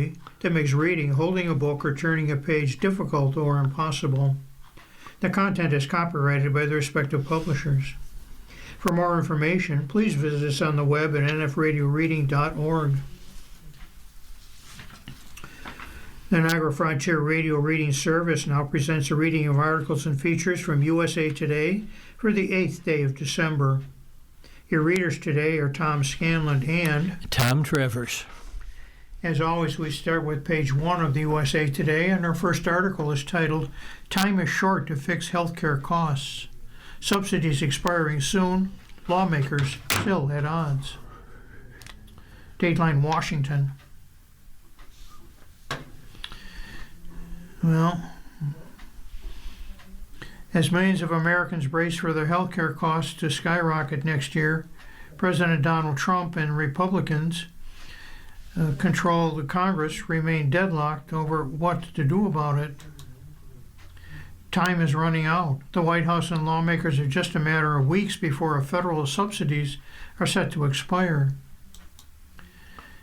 disability that makes reading, holding a book, or turning a page difficult or impossible. The content is copyrighted by the respective publishers. For more information, please visit us on the web at nfradioreading.org. The Niagara Frontier Radio Reading Service now presents a reading of articles and features from USA Today for the 8th day of December. Your readers today are Tom Scanlon and Tom Travers. As always, we start with page 1 of the USA Today, and our first article is titled, "Time is Short to Fix Healthcare Costs. Subsidies Expiring Soon, Lawmakers Still at Odds." Dateline, Washington. Well, as millions of Americans brace for their health care costs to skyrocket next year, President Donald Trump and Republicans control the Congress remain deadlocked over what to do about it. Time is running out. The White House and lawmakers are just a matter of weeks before federal subsidies are set to expire,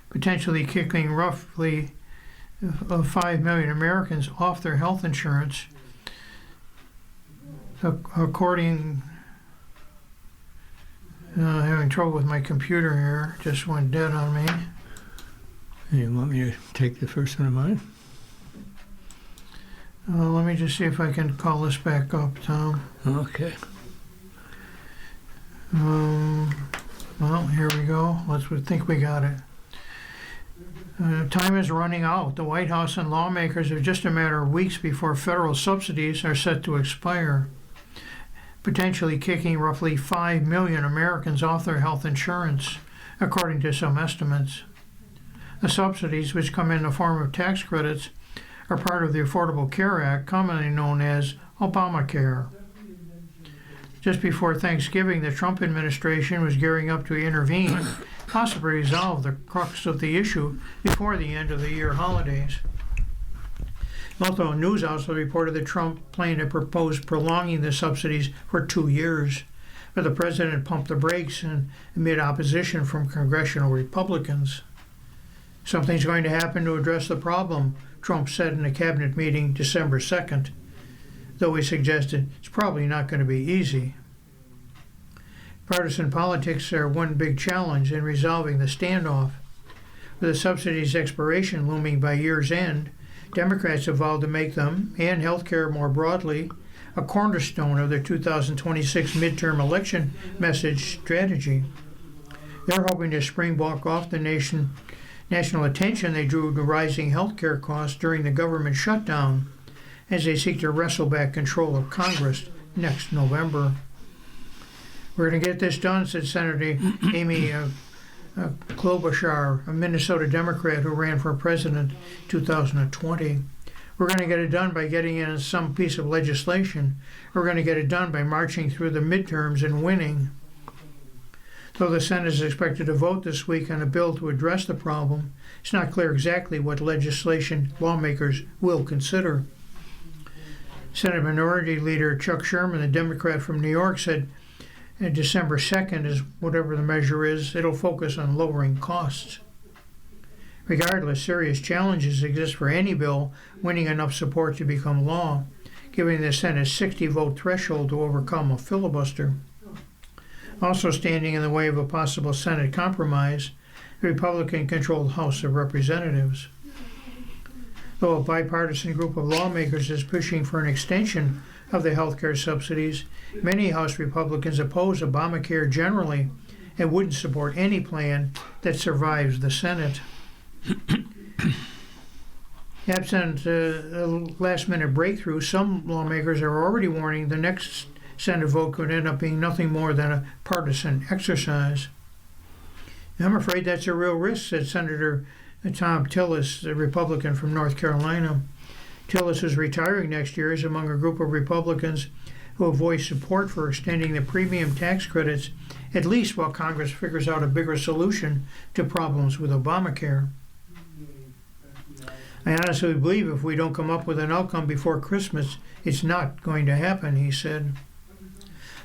potentially kicking roughly 5 million Americans off their health insurance. According, having trouble with my computer here, just went dead on me. You want me to take the first one of mine? Let me just see if I can call this back up, Tom. Okay. Well, here we go. Think we got it. Time is running out. The White House and lawmakers are just a matter of weeks before federal subsidies are set to expire, potentially kicking roughly 5 million Americans off their health insurance, according to some estimates. The subsidies, which come in the form of tax credits, are part of the Affordable Care Act, commonly known as Obamacare. Just before Thanksgiving, the Trump administration was gearing up to intervene, possibly resolve the crux of the issue before the end of the year holidays. Multiple news also reported that Trump planned to propose prolonging the subsidies for 2 years, but the president pumped the brakes amid opposition from congressional Republicans. Something's going to happen to address the problem, Trump said in a cabinet meeting December 2nd, though he suggested it's probably not going to be easy. Partisan politics are one big challenge in resolving the standoff. With the subsidies' expiration looming by year's end, Democrats have vowed to make them, and health care more broadly, a cornerstone of their 2026 midterm election message strategy. They're hoping to springboard off the national attention they drew to rising health care costs during the government shutdown as they seek to wrestle back control of Congress next November. "We're going to get this done," said Senator Amy Klobuchar, a Minnesota Democrat who ran for president in 2020. "We're going to get it done by getting in some piece of legislation. We're going to get it done by marching through the midterms and winning." Though the Senate is expected to vote this week on a bill to address the problem, it's not clear exactly what legislation lawmakers will consider. Senate Minority Leader Chuck Schumer, the Democrat from New York, said December 2nd is whatever the measure is, it'll focus on lowering costs. Regardless, serious challenges exist for any bill winning enough support to become law, giving the Senate a 60-vote threshold to overcome a filibuster. Also standing in the way of a possible Senate compromise, the Republican-controlled House of Representatives. Though a bipartisan group of lawmakers is pushing for an extension of the health care subsidies, many House Republicans oppose Obamacare generally and wouldn't support any plan that survives the Senate. Absent a last-minute breakthrough, some lawmakers are already warning the next Senate vote could end up being nothing more than a partisan exercise. "I'm afraid that's a real risk," said Senator Tom Tillis, a Republican from North Carolina. Tillis, who's retiring next year, is among a group of Republicans who have voiced support for extending the premium tax credits, at least while Congress figures out a bigger solution to problems with Obamacare. "I honestly believe if we don't come up with an outcome before Christmas, it's not going to happen," he said.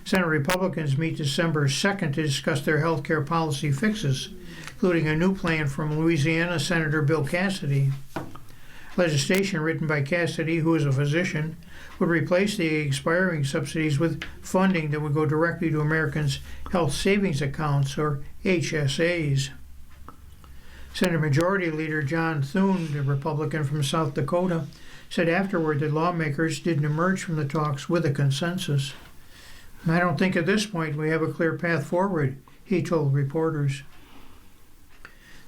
Senate Republicans meet December 2nd to discuss their health care policy fixes, including a new plan from Louisiana Senator Bill Cassidy. Legislation written by Cassidy, who is a physician, would replace the expiring subsidies with funding that would go directly to Americans' health savings accounts, or HSAs. Senate Majority Leader John Thune, the Republican from South Dakota, said afterward that lawmakers didn't emerge from the talks with a consensus. "I don't think at this point we have a clear path forward," he told reporters.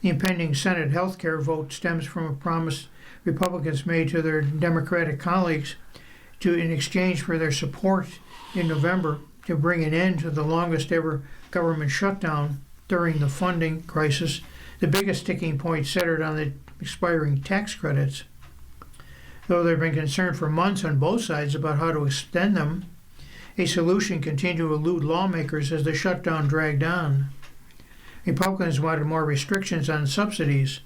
The impending Senate health care vote stems from a promise Republicans made to their Democratic colleagues in exchange for their support in November to bring an end to the longest ever government shutdown during the funding crisis, the biggest sticking point centered on the expiring tax credits. Though there have been concern for months on both sides about how to extend them, a solution continued to elude lawmakers as the shutdown dragged on. Republicans wanted more restrictions on subsidies.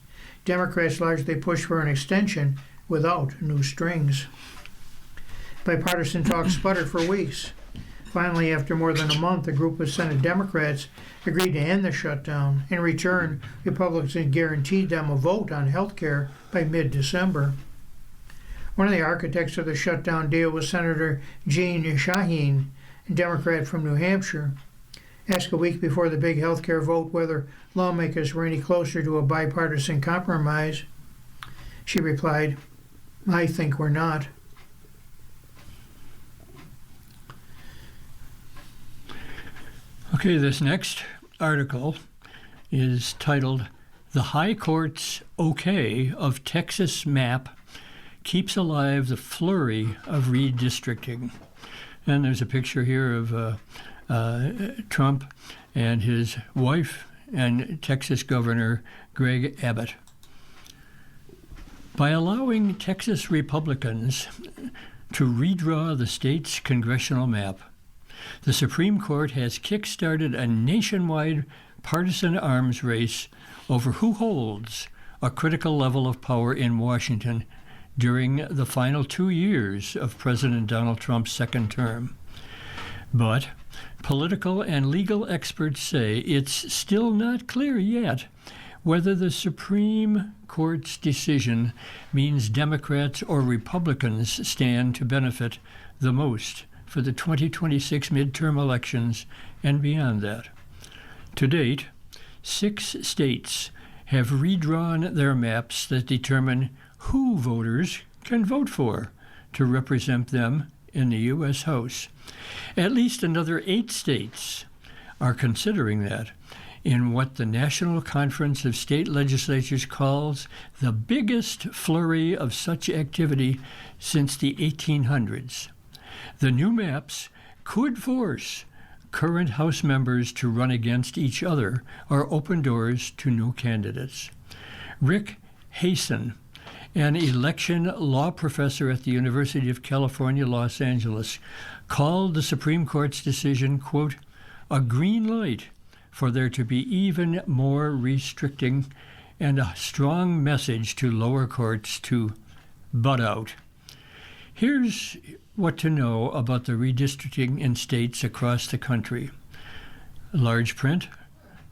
Democrats largely pushed for an extension without new strings. Bipartisan talks sputtered for weeks. Finally, after more than a month, a group of Senate Democrats agreed to end the shutdown. In return, Republicans guaranteed them a vote on health care by mid-December. One of the architects of the shutdown deal was Senator Jeanne Shaheen, a Democrat from New Hampshire. Asked a week before the big health care vote whether lawmakers were any closer to a bipartisan compromise, she replied, "I think we're not." Okay, this next article is titled, "The High Court's OK of Texas Map Keeps Alive the Flurry of Redistricting." And there's a picture here of Trump and his wife and Texas Governor Greg Abbott. By allowing Texas Republicans to redraw the state's congressional map, the Supreme Court has kick-started a nationwide partisan arms race over who holds a critical level of power in Washington during the final 2 years of President Donald Trump's second term. But political and legal experts say it's still not clear yet whether the Supreme Court's decision means Democrats or Republicans stand to benefit the most for the 2026 midterm elections and beyond that. To date, 6 states have redrawn their maps that determine who voters can vote for to represent them in the U.S. House. At least another 8 states are considering that in what the National Conference of State Legislatures calls the biggest flurry of such activity since the 1800s. The new maps could force current House members to run against each other or open doors to new candidates. Rick Hasen, an election law professor at the University of California, Los Angeles, called the Supreme Court's decision, quote, "a green light for there to be even more restricting and a strong message to lower courts to butt out." Here's what to know about the redistricting in states across the country. Large print,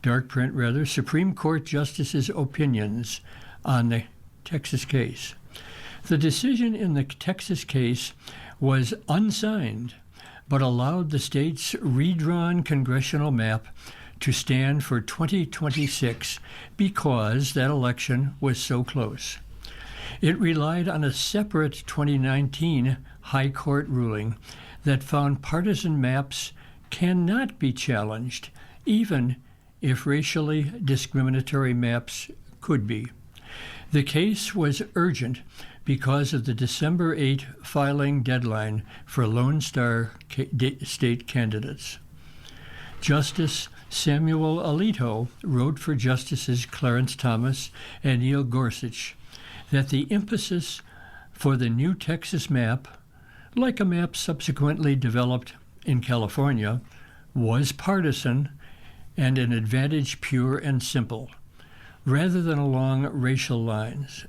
dark print rather, Supreme Court justices' opinions on the Texas case. The decision in the Texas case was unsigned, but allowed the state's redrawn congressional map to stand for 2026 because that election was so close. It relied on a separate 2019 High Court ruling that found partisan maps cannot be challenged, even if racially discriminatory maps could be. The case was urgent because of the December 8 filing deadline for Lone Star state candidates. Justice Samuel Alito wrote for Justices Clarence Thomas and Neil Gorsuch that the impetus for the new Texas map, like a map subsequently developed in California, was partisan and an advantage pure and simple, rather than along racial lines.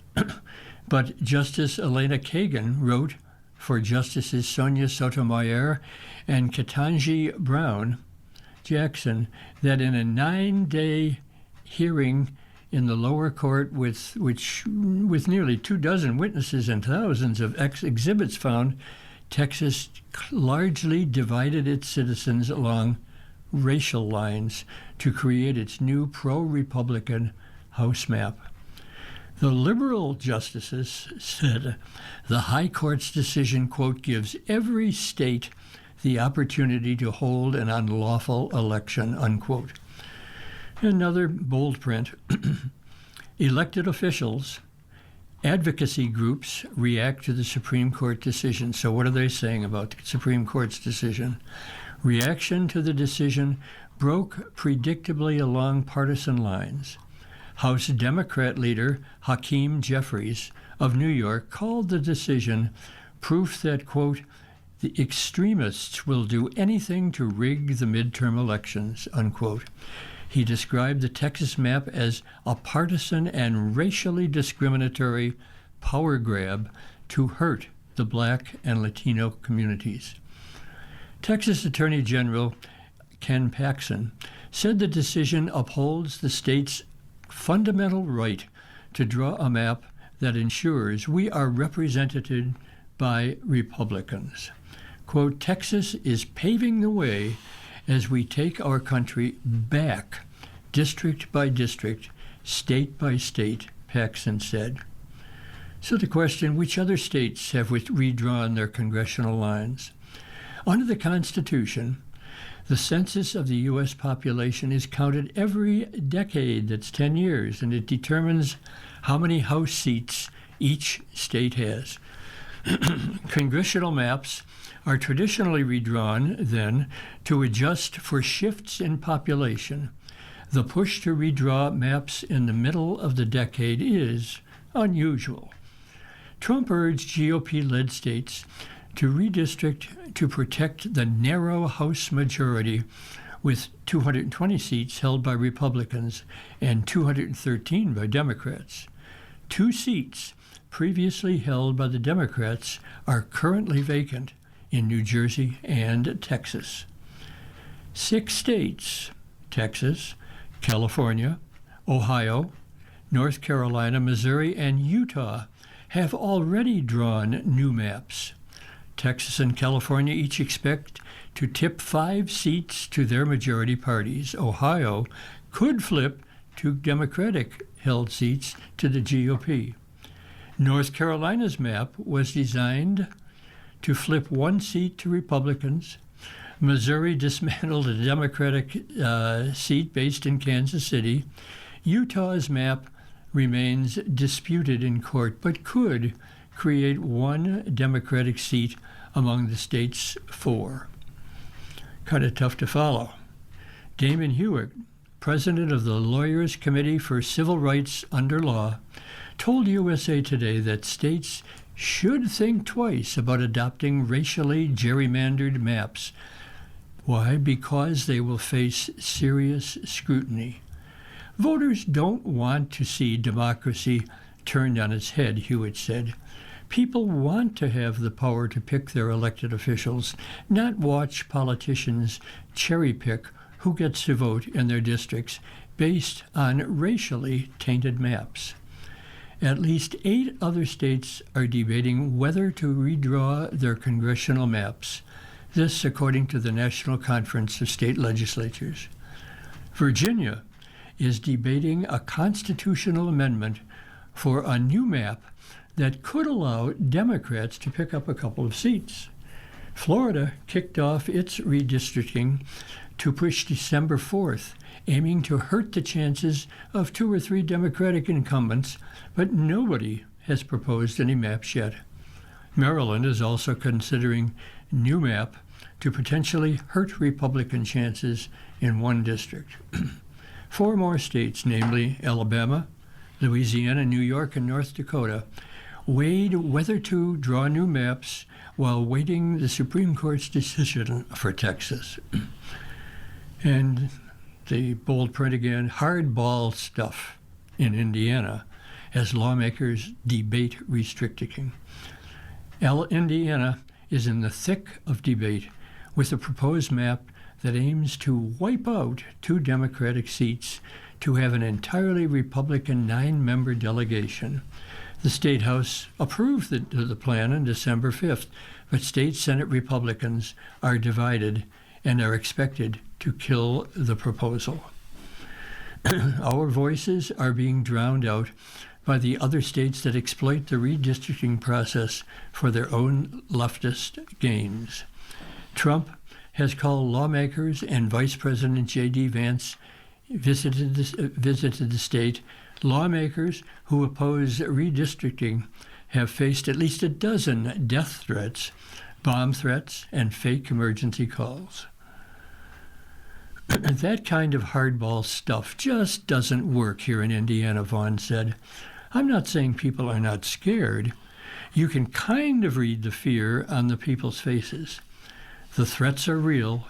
But Justice Elena Kagan wrote for Justices Sonia Sotomayor and Ketanji Brown Jackson that in a 9-day hearing in the lower court with nearly 24 witnesses and thousands of exhibits found, Texas largely divided its citizens along racial lines to create its new pro-Republican House map. The liberal justices said the High Court's decision, quote, gives every state the opportunity to hold an unlawful election, unquote. Another bold print. Elected officials, advocacy groups react to the Supreme Court decision. So what are they saying about the Supreme Court's decision? Reaction to the decision broke predictably along partisan lines. House Democrat leader Hakeem Jeffries of New York called the decision proof that, quote, the extremists will do anything to rig the midterm elections, unquote. He described the Texas map as a partisan and racially discriminatory power grab to hurt the Black and Latino communities. Texas Attorney General Ken Paxton said the decision upholds the state's fundamental right to draw a map that ensures we are represented by Republicans. Quote, Texas is paving the way as we take our country back, district by district, state by state, Paxton said. So the question, which other states have redrawn their congressional lines? Under the Constitution, the census of the U.S. population is counted every decade, that's 10 years, and it determines how many House seats each state has. Congressional maps are traditionally redrawn, then, to adjust for shifts in population. The push to redraw maps in the middle of the decade is unusual. Trump urged GOP-led states to redistrict to protect the narrow House majority with 220 seats held by Republicans and 213 by Democrats. 2 seats previously held by the Democrats are currently vacant in New Jersey and Texas. 6 states, Texas, California, Ohio, North Carolina, Missouri, and Utah, have already drawn new maps. Texas and California each expect to tip 5 seats to their majority parties. Ohio could flip 2 Democratic-held seats to the GOP. North Carolina's map was designed to flip 1 seat to Republicans. Missouri dismantled a Democratic seat based in Kansas City. Utah's map remains disputed in court, but could create 1 Democratic seat among the state's 4. Kind of tough to follow. Damon Hewitt, president of the Lawyers Committee for Civil Rights Under Law, told USA Today that states should think twice about adopting racially gerrymandered maps. Why? Because they will face serious scrutiny. Voters don't want to see democracy turned on its head, Hewitt said. People want to have the power to pick their elected officials, not watch politicians cherry-pick who gets to vote in their districts based on racially tainted maps. At least 8 other states are debating whether to redraw their congressional maps. This, according to the National Conference of State Legislatures. Virginia is debating a constitutional amendment for a new map that could allow Democrats to pick up a couple of seats. Florida kicked off its redistricting to push December 4th, aiming to hurt the chances of 2 or 3 Democratic incumbents, but nobody has proposed any maps yet. Maryland is also considering new map to potentially hurt Republican chances in 1 district. 4 more states, namely Alabama, Louisiana, New York, and North Dakota, weighed whether to draw new maps while waiting the Supreme Court's decision for Texas. And the bold print again, hardball stuff in Indiana as lawmakers debate redistricting. Indiana is in the thick of debate with a proposed map that aims to wipe out 2 Democratic seats to have an entirely Republican 9-member delegation. The State House approved the plan on December 5th, but state Senate Republicans are divided and are expected to kill the proposal. Our voices are being drowned out by the other states that exploit the redistricting process for their own leftist gains. Trump has called lawmakers, and Vice President J.D. Vance visited the state. Lawmakers who oppose redistricting have faced at least a dozen death threats, bomb threats, and fake emergency calls. That kind of hardball stuff just doesn't work here in Indiana, Vaughn said. I'm not saying people are not scared. You can kind of read the fear on the people's faces. The threats are real.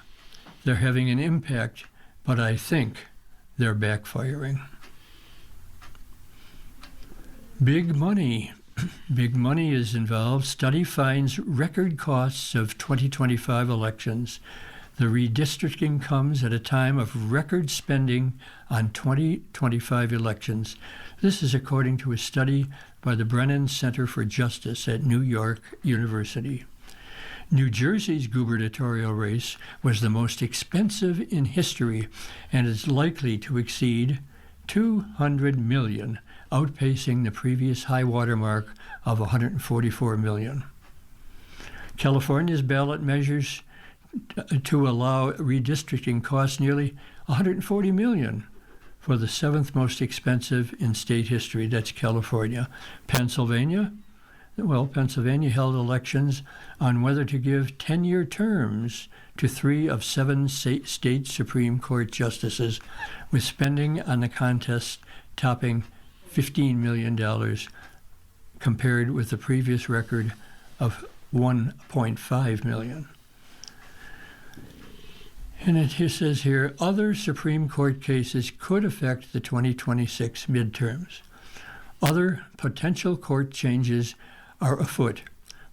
They're having an impact, but I think they're backfiring. Big money. Big money is involved. Study finds record costs of 2025 elections. The redistricting comes at a time of record spending on 2025 elections. This is according to a study by the Brennan Center for Justice at New York University. New Jersey's gubernatorial race was the most expensive in history and is likely to exceed $200 million, outpacing the previous high water mark of $144 million. California's ballot measures to allow redistricting costs nearly $140 million for the 7th most expensive in state history. That's California. Pennsylvania held elections on whether to give 10-year terms to 3 of 7 state Supreme Court justices, with spending on the contest topping $15 million compared with the previous record of $1.5 million. And it says here, other Supreme Court cases could affect the 2026 midterms. Other potential court changes are afoot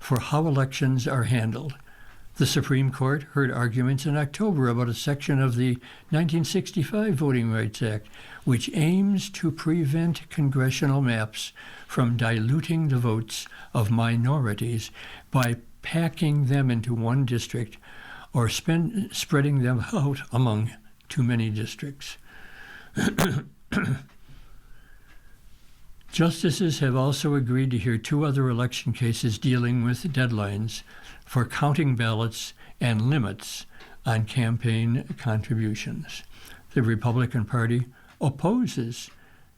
for how elections are handled. The Supreme Court heard arguments in October about a section of the 1965 Voting Rights Act, which aims to prevent congressional maps from diluting the votes of minorities by packing them into one district or spreading them out among too many districts. Justices have also agreed to hear 2 other election cases dealing with deadlines for counting ballots and limits on campaign contributions. The Republican Party opposes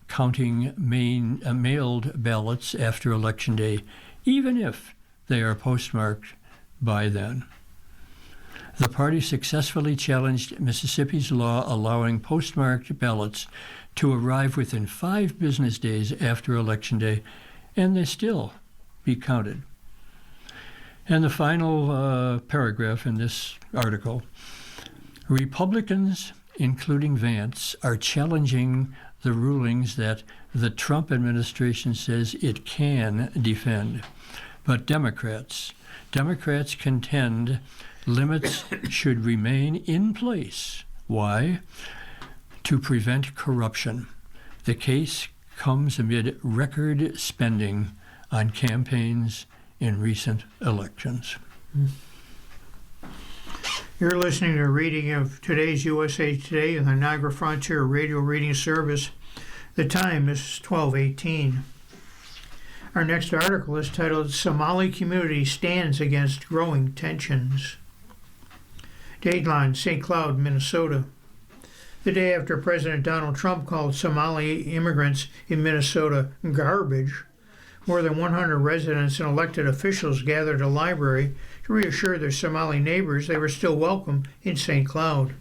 counting mailed ballots after Election Day, even if they are postmarked by then. The party successfully challenged Mississippi's law allowing postmarked ballots to arrive within 5 business days after Election Day, and they still be counted. And the final paragraph in this article, Republicans, including Vance, are challenging the rulings that the Trump administration says it can defend. But Democrats contend limits should remain in place. Why? To prevent corruption. The case comes amid record spending on campaigns in recent elections. You're listening to a reading of today's USA Today on the Niagara Frontier Radio Reading Service. The time is 12:18. Our next article is titled, Somali Community Stands Against Growing Tensions. Dateline, St. Cloud, Minnesota. The day after President Donald Trump called Somali immigrants in Minnesota garbage, more than 100 residents and elected officials gathered at a library to reassure their Somali neighbors they were still welcome in St. Cloud,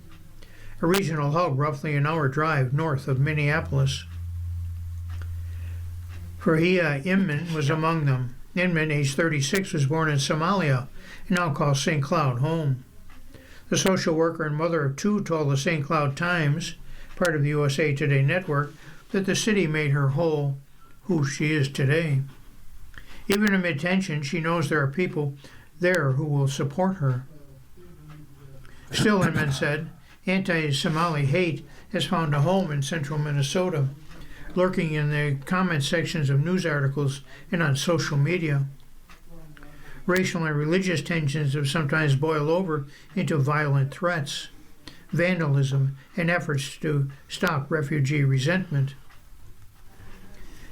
a regional hub roughly an hour drive north of Minneapolis. Farhia Inman was among them. Inman, age 36, was born in Somalia and now calls St. Cloud home. The social worker and mother of 2 told the St. Cloud Times, part of the USA Today network, that the city made her whole, who she is today. Even amid tension, she knows there are people there who will support her. Still, Inman said, anti-Somali hate has found a home in central Minnesota, lurking in the comment sections of news articles and on social media. Racial and religious tensions have sometimes boiled over into violent threats, vandalism, and efforts to stop refugee resentment.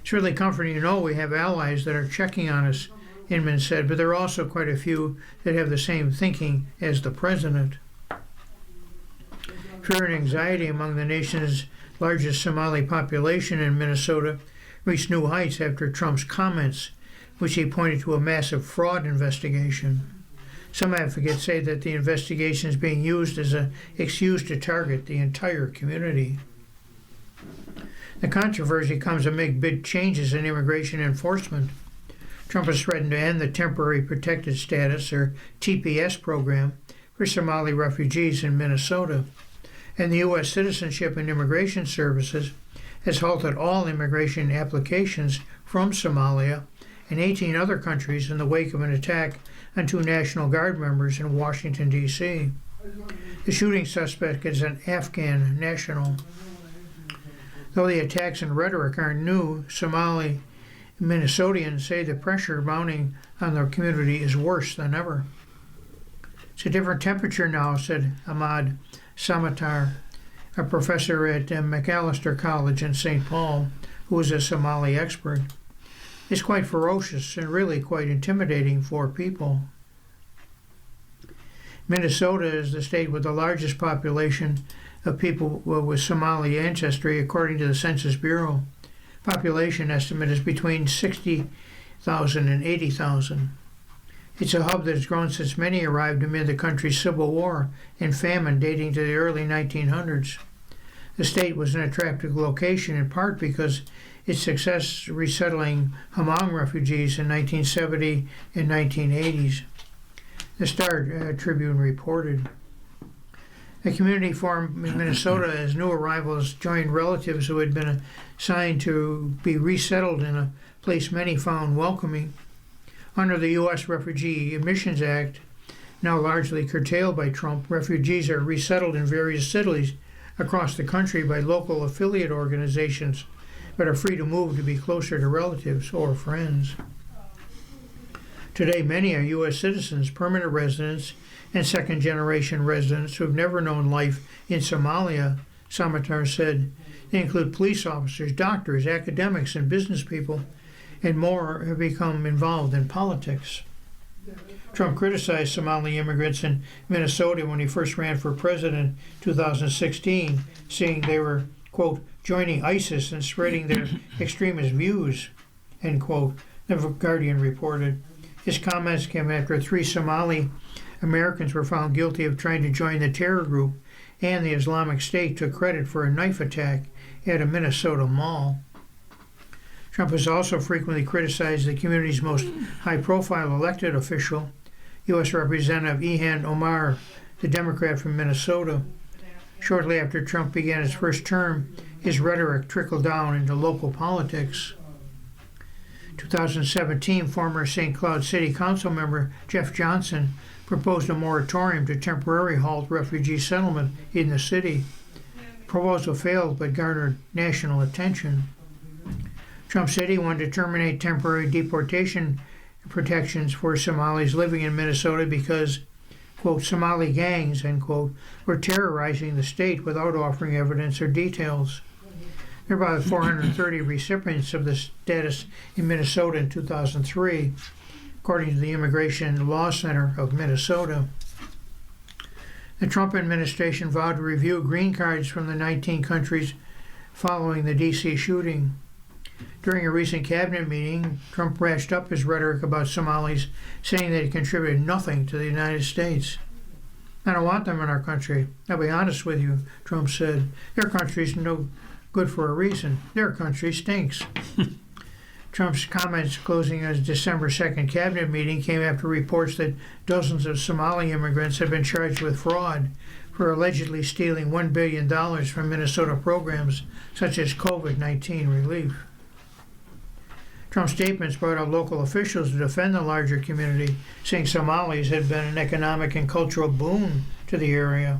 It's really comforting to know we have allies that are checking on us, Inman said, but there are also quite a few that have the same thinking as the president. Fear and anxiety among the nation's largest Somali population in Minnesota reached new heights after Trump's comments, which he pointed to a massive fraud investigation. Some advocates say that the investigation is being used as an excuse to target the entire community. The controversy comes amid big changes in immigration enforcement. Trump has threatened to end the Temporary Protected Status, or TPS, program for Somali refugees in Minnesota, and the U.S. Citizenship and Immigration Services has halted all immigration applications from Somalia and 18 other countries in the wake of an attack on 2 National Guard members in Washington, D.C. The shooting suspect is an Afghan national. Though the attacks and rhetoric aren't new, Somali Minnesotians say the pressure mounting on their community is worse than ever. It's a different temperature now, said Ahmad Samatar, a professor at Macalester College in St. Paul, who is a Somali expert. It's quite ferocious and really quite intimidating for people. Minnesota is the state with the largest population of people with Somali ancestry, according to the Census Bureau. Population estimate is between 60,000 and 80,000. It's a hub that has grown since many arrived amid the country's civil war and famine dating to the early 1900s. The state was an attractive location in part because its success resettling Hmong refugees in 1970 and 1980s. The Star Tribune reported. A community formed in Minnesota as new arrivals joined relatives who had been assigned to be resettled in a place many found welcoming. Under the U.S. Refugee Admissions Act, now largely curtailed by Trump, refugees are resettled in various cities across the country by local affiliate organizations, but are free to move to be closer to relatives or friends. Today, many are U.S. citizens, permanent residents, and second-generation residents who have never known life in Somalia, Samatar said. They include police officers, doctors, academics, and business people, and more have become involved in politics. Trump criticized Somali immigrants in Minnesota when he first ran for president in 2016, saying they were, quote, joining ISIS and spreading their extremist views, end quote, the Guardian reported. His comments came after 3 Somali Americans were found guilty of trying to join the terror group, and the Islamic State took credit for a knife attack at a Minnesota mall. Trump has also frequently criticized the community's most high-profile elected official, U.S. Representative Ilhan Omar, the Democrat from Minnesota. Shortly after Trump began his first term, his rhetoric trickled down into local politics. 2017, former St. Cloud City Council member Jeff Johnson proposed a moratorium to temporarily halt refugee settlement in the city. The proposal failed but garnered national attention. Trump said he wanted to terminate temporary deportation protections for Somalis living in Minnesota because, quote, Somali gangs, end quote, were terrorizing the state without offering evidence or details. There were about 430 recipients of the status in Minnesota in 2003, according to the Immigration Law Center of Minnesota. The Trump administration vowed to review green cards from the 19 countries following the D.C. shooting. During a recent cabinet meeting, Trump ratcheted up his rhetoric about Somalis, saying they contributed nothing to the United States. I don't want them in our country. I'll be honest with you, Trump said. Their country's no good for a reason. Their country stinks. Trump's comments closing his December 2nd cabinet meeting came after reports that dozens of Somali immigrants have been charged with fraud for allegedly stealing $1 billion from Minnesota programs such as COVID-19 relief. Trump's statements brought out local officials to defend the larger community, saying Somalis had been an economic and cultural boon to the area.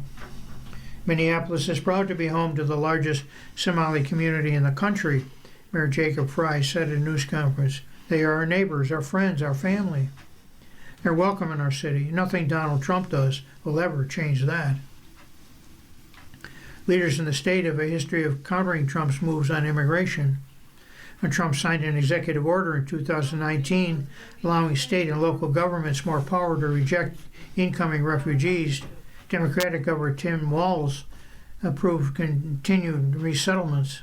Minneapolis is proud to be home to the largest Somali community in the country, Mayor Jacob Fry said at a news conference. They are our neighbors, our friends, our family. They're welcome in our city. Nothing Donald Trump does will ever change that. Leaders in the state have a history of countering Trump's moves on immigration. When Trump signed an executive order in 2019 allowing state and local governments more power to reject incoming refugees, Democratic Governor Tim Walz approved continued resettlements.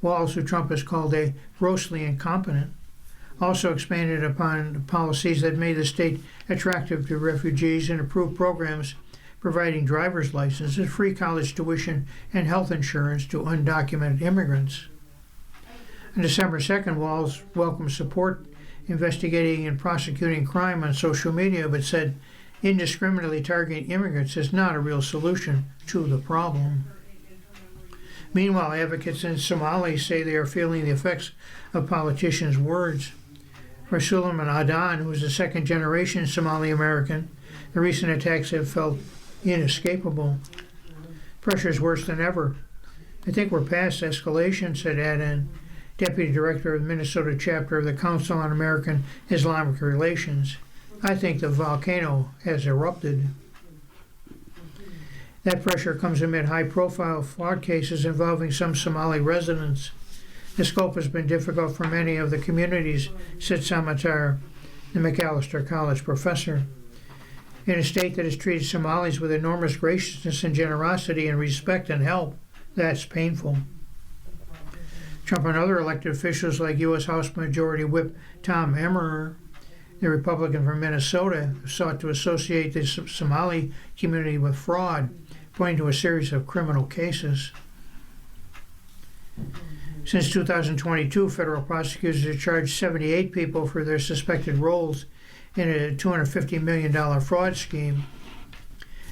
Walz, who Trump has called a grossly incompetent, also expanded upon policies that made the state attractive to refugees and approved programs providing driver's licenses, free college tuition, and health insurance to undocumented immigrants. On December 2nd, Walz welcomed support investigating and prosecuting crime on social media, but said indiscriminately targeting immigrants is not a real solution to the problem. Meanwhile, advocates in Somalia say they are feeling the effects of politicians' words. For Suleiman Adan, who is a second-generation Somali American, the recent attacks have felt inescapable. Pressure is worse than ever. I think we're past escalation, said Adan, Deputy Director of the Minnesota chapter of the Council on American Islamic Relations. I think the volcano has erupted. That pressure comes amid high-profile fraud cases involving some Somali residents. The scope has been difficult for many of the communities, said Samatar, the Macalester College professor. In a state that has treated Somalis with enormous graciousness and generosity and respect and help, that's painful. Trump and other elected officials like U.S. House Majority Whip Tom Emmer, the Republican from Minnesota, sought to associate the Somali community with fraud, pointing to a series of criminal cases. Since 2022, federal prosecutors have charged 78 people for their suspected roles in a $250 million fraud scheme.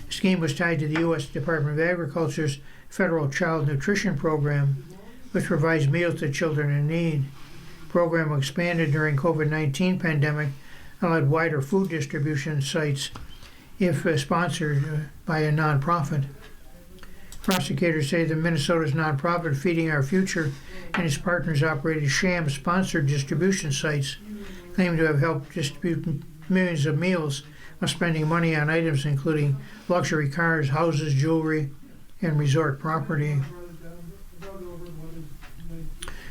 The scheme was tied to the U.S. Department of Agriculture's Federal Child Nutrition Program, which provides meals to children in need. The program expanded during COVID-19 pandemic, allowed wider food distribution sites if sponsored by a nonprofit. Prosecutors say the Minnesota's nonprofit Feeding Our Future and its partners operated sham-sponsored distribution sites, claiming to have helped distribute millions of meals while spending money on items including luxury cars, houses, jewelry, and resort property.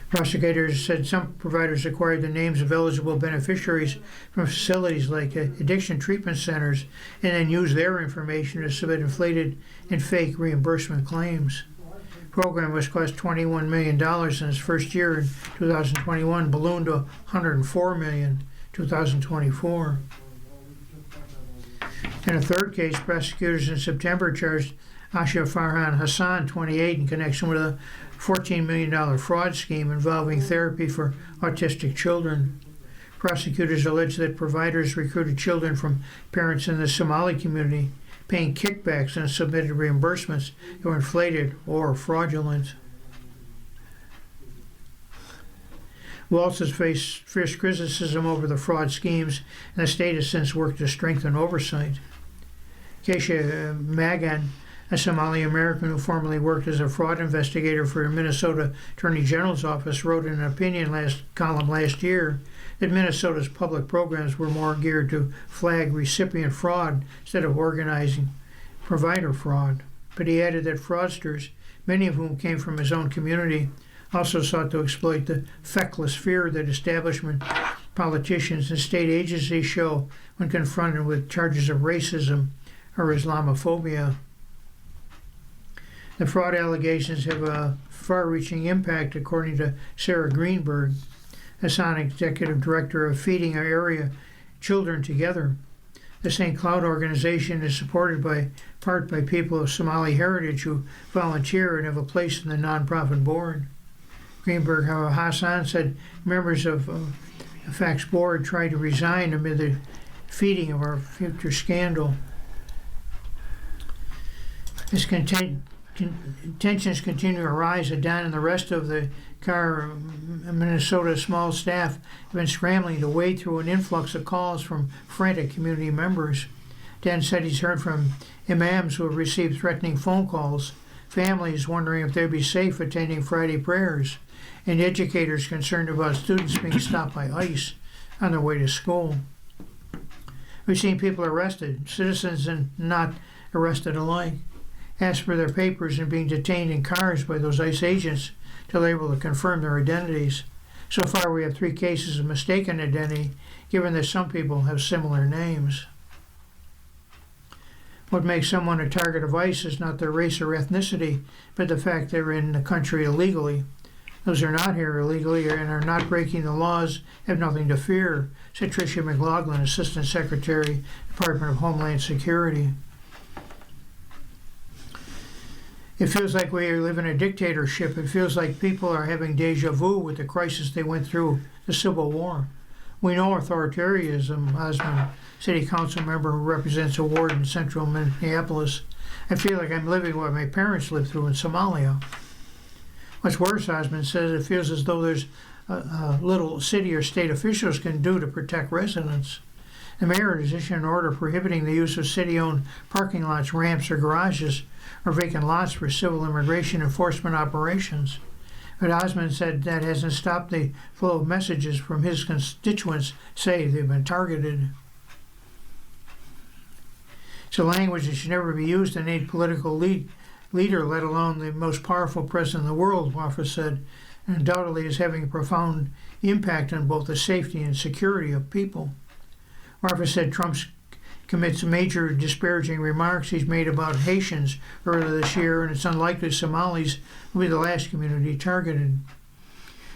Prosecutors said some providers acquired the names of eligible beneficiaries from facilities like addiction treatment centers and then used their information to submit inflated and fake reimbursement claims. The program, which cost $21 million in its first year in 2021, ballooned to $104 million in 2024. In a third case, prosecutors in September charged Asha Farhan Hassan, 28, in connection with a $14 million fraud scheme involving therapy for autistic children. Prosecutors allege that providers recruited children from parents in the Somali community, paying kickbacks and submitted reimbursements that were inflated or fraudulent. Walz has faced fierce criticism over the fraud schemes, and the state has since worked to strengthen oversight. Keisha Magan, a Somali American who formerly worked as a fraud investigator for the Minnesota Attorney General's office, wrote in an opinion column last year that Minnesota's public programs were more geared to flag recipient fraud instead of organizing provider fraud. But he added that fraudsters, many of whom came from his own community, also sought to exploit the feckless fear that establishment politicians and state agencies show when confronted with charges of racism or Islamophobia. The fraud allegations have a far-reaching impact, according to Sarah Greenberg, Hassan, executive director of Feeding Our Area Children Together. The St. Cloud organization is supported by part by people of Somali heritage who volunteer and have a place in the nonprofit board. Greenberg, however, Hassan said members of the FACT's board tried to resign amid the Feeding of Our Future scandal. As tensions continue to rise, Adan and the rest of the Minnesota small staff have been scrambling to wade through an influx of calls from frantic community members. Dan said he's heard from imams who have received threatening phone calls, families wondering if they'd be safe attending Friday prayers, and educators concerned about students being stopped by ICE on their way to school. We've seen people arrested, citizens and not arrested alike, asked for their papers and being detained in cars by those ICE agents till they're able to confirm their identities. So far, we have 3 cases of mistaken identity, given that some people have similar names. What makes someone a target of ICE is not their race or ethnicity, but the fact they're in the country illegally. Those who are not here illegally and are not breaking the laws have nothing to fear, said Tricia McLaughlin, Assistant Secretary, Department of Homeland Security. It feels like we live in a dictatorship. It feels like people are having deja vu with the crisis they went through, the Civil War. We know authoritarianism, Osmond, city council member who represents a ward in central Minneapolis. I feel like I'm living what my parents lived through in Somalia. What's worse, Osmond says, it feels as though there's little city or state officials can do to protect residents. The mayor has issued an order prohibiting the use of city-owned parking lots, ramps, or garages, or vacant lots for civil immigration enforcement operations. But Osmond said that hasn't stopped the flow of messages from his constituents say they've been targeted. It's a language that should never be used in any political leader, let alone the most powerful president in the world, Wafra said, and undoubtedly is having a profound impact on both the safety and security of people. Wafra said Trump commits major disparaging remarks he's made about Haitians earlier this year, and it's unlikely Somalis will be the last community targeted.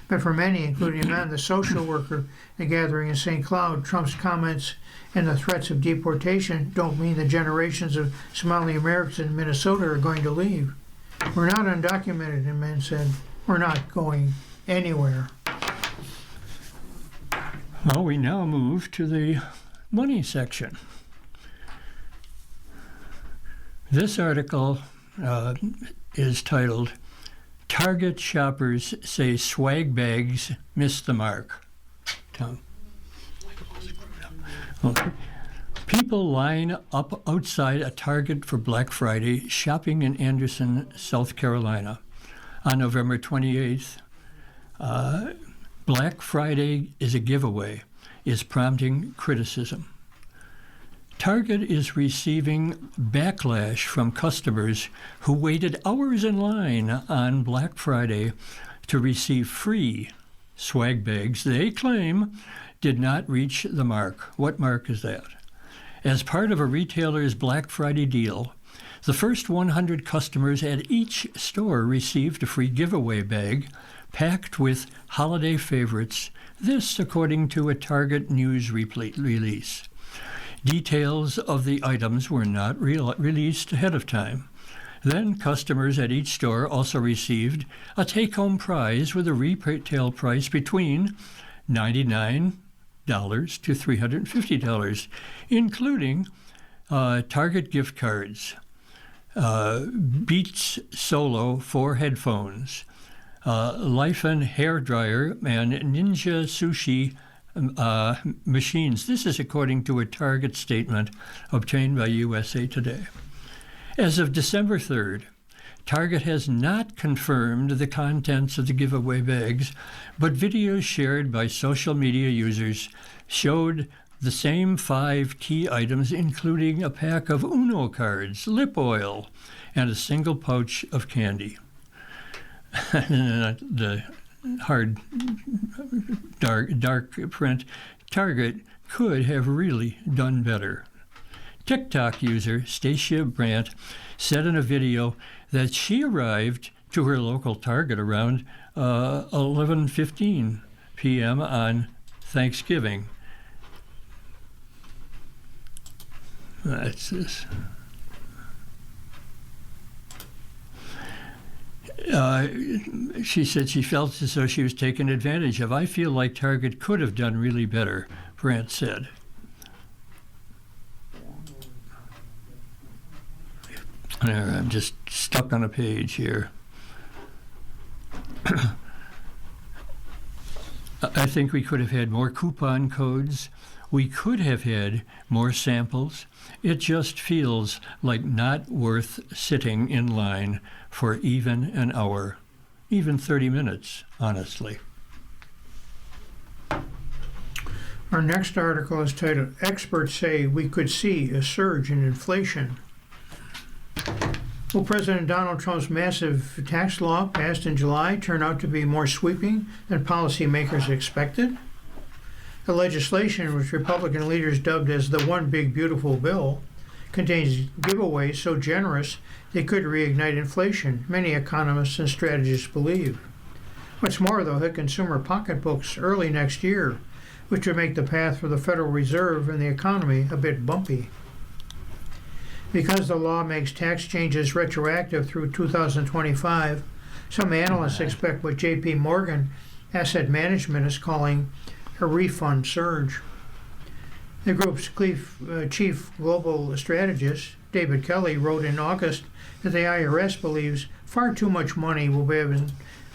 But for many, including men, the social worker, the gathering in St. Cloud, Trump's comments and the threats of deportation don't mean the generations of Somali Americans in Minnesota are going to leave. We're not undocumented, the man said. We're not going anywhere. Well, we now move to the money section. This article is titled, Target Shoppers Say Swag Bags Missed the Mark. Tom. Okay. People line up outside a Target for Black Friday shopping in Anderson, South Carolina. On November 28th, Black Friday is a giveaway, is prompting criticism. Target is receiving backlash from customers who waited hours in line on Black Friday to receive free swag bags they claim did not reach the mark. What mark is that? As part of a retailer's Black Friday deal, the first 100 customers at each store received a free giveaway bag packed with holiday favorites, this according to a Target News release. Details of the items were not released ahead of time. Then customers at each store also received a take-home prize with a retail price between $99 to $350, including Target gift cards, Beats Solo 4 headphones, Lifen hair dryer, and Ninja Sushi machines. This is according to a Target statement obtained by USA Today. As of December 3rd, Target has not confirmed the contents of the giveaway bags, but videos shared by social media users showed the same 5 key items, including a pack of Uno cards, lip oil, and a single pouch of candy. The hard, dark print, Target could have really done better. TikTok user Stacia Brandt said in a video that she arrived to her local Target around 11:15 p.m. on Thanksgiving. That's this. She said she felt as though she was taken advantage of. I feel like Target could have done really better, Brandt said. I'm just stuck on a page here. I think we could have had more coupon codes. We could have had more samples. It just feels like not worth sitting in line for even an hour, even 30 minutes, honestly. Our next article is titled, Experts Say We Could See a Surge in Inflation. Will President Donald Trump's massive tax law passed in July turn out to be more sweeping than policymakers expected? The legislation, which Republican leaders dubbed as the One Big Beautiful Bill, contains giveaways so generous they could reignite inflation, many economists and strategists believe. What's more, they'll hit consumer pocketbooks early next year, which would make the path for the Federal Reserve and the economy a bit bumpy. Because the law makes tax changes retroactive through 2025, some analysts expect what J.P. Morgan Asset Management is calling a refund surge. The group's chief global strategist, David Kelly, wrote in August that the IRS believes far too much money will be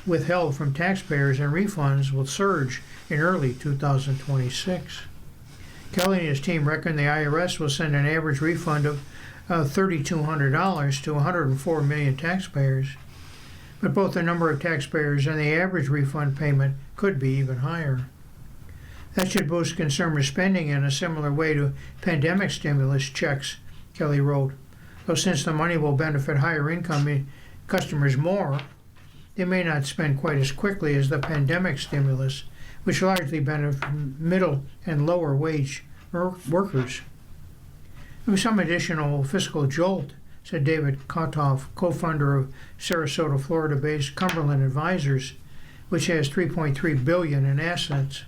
withheld from taxpayers and refunds will surge in early 2026. Kelly and his team reckon the IRS will send an average refund of $3,200 to 104 million taxpayers, but both the number of taxpayers and the average refund payment could be even higher. That should boost consumer spending in a similar way to pandemic stimulus checks, Kelly wrote. Though since the money will benefit higher income customers more, they may not spend quite as quickly as the pandemic stimulus, which largely benefited middle and lower wage workers. There was some additional fiscal jolt, said David Kotoff, co-founder of Sarasota, Florida-based Cumberland Advisors, which has $3.3 billion in assets.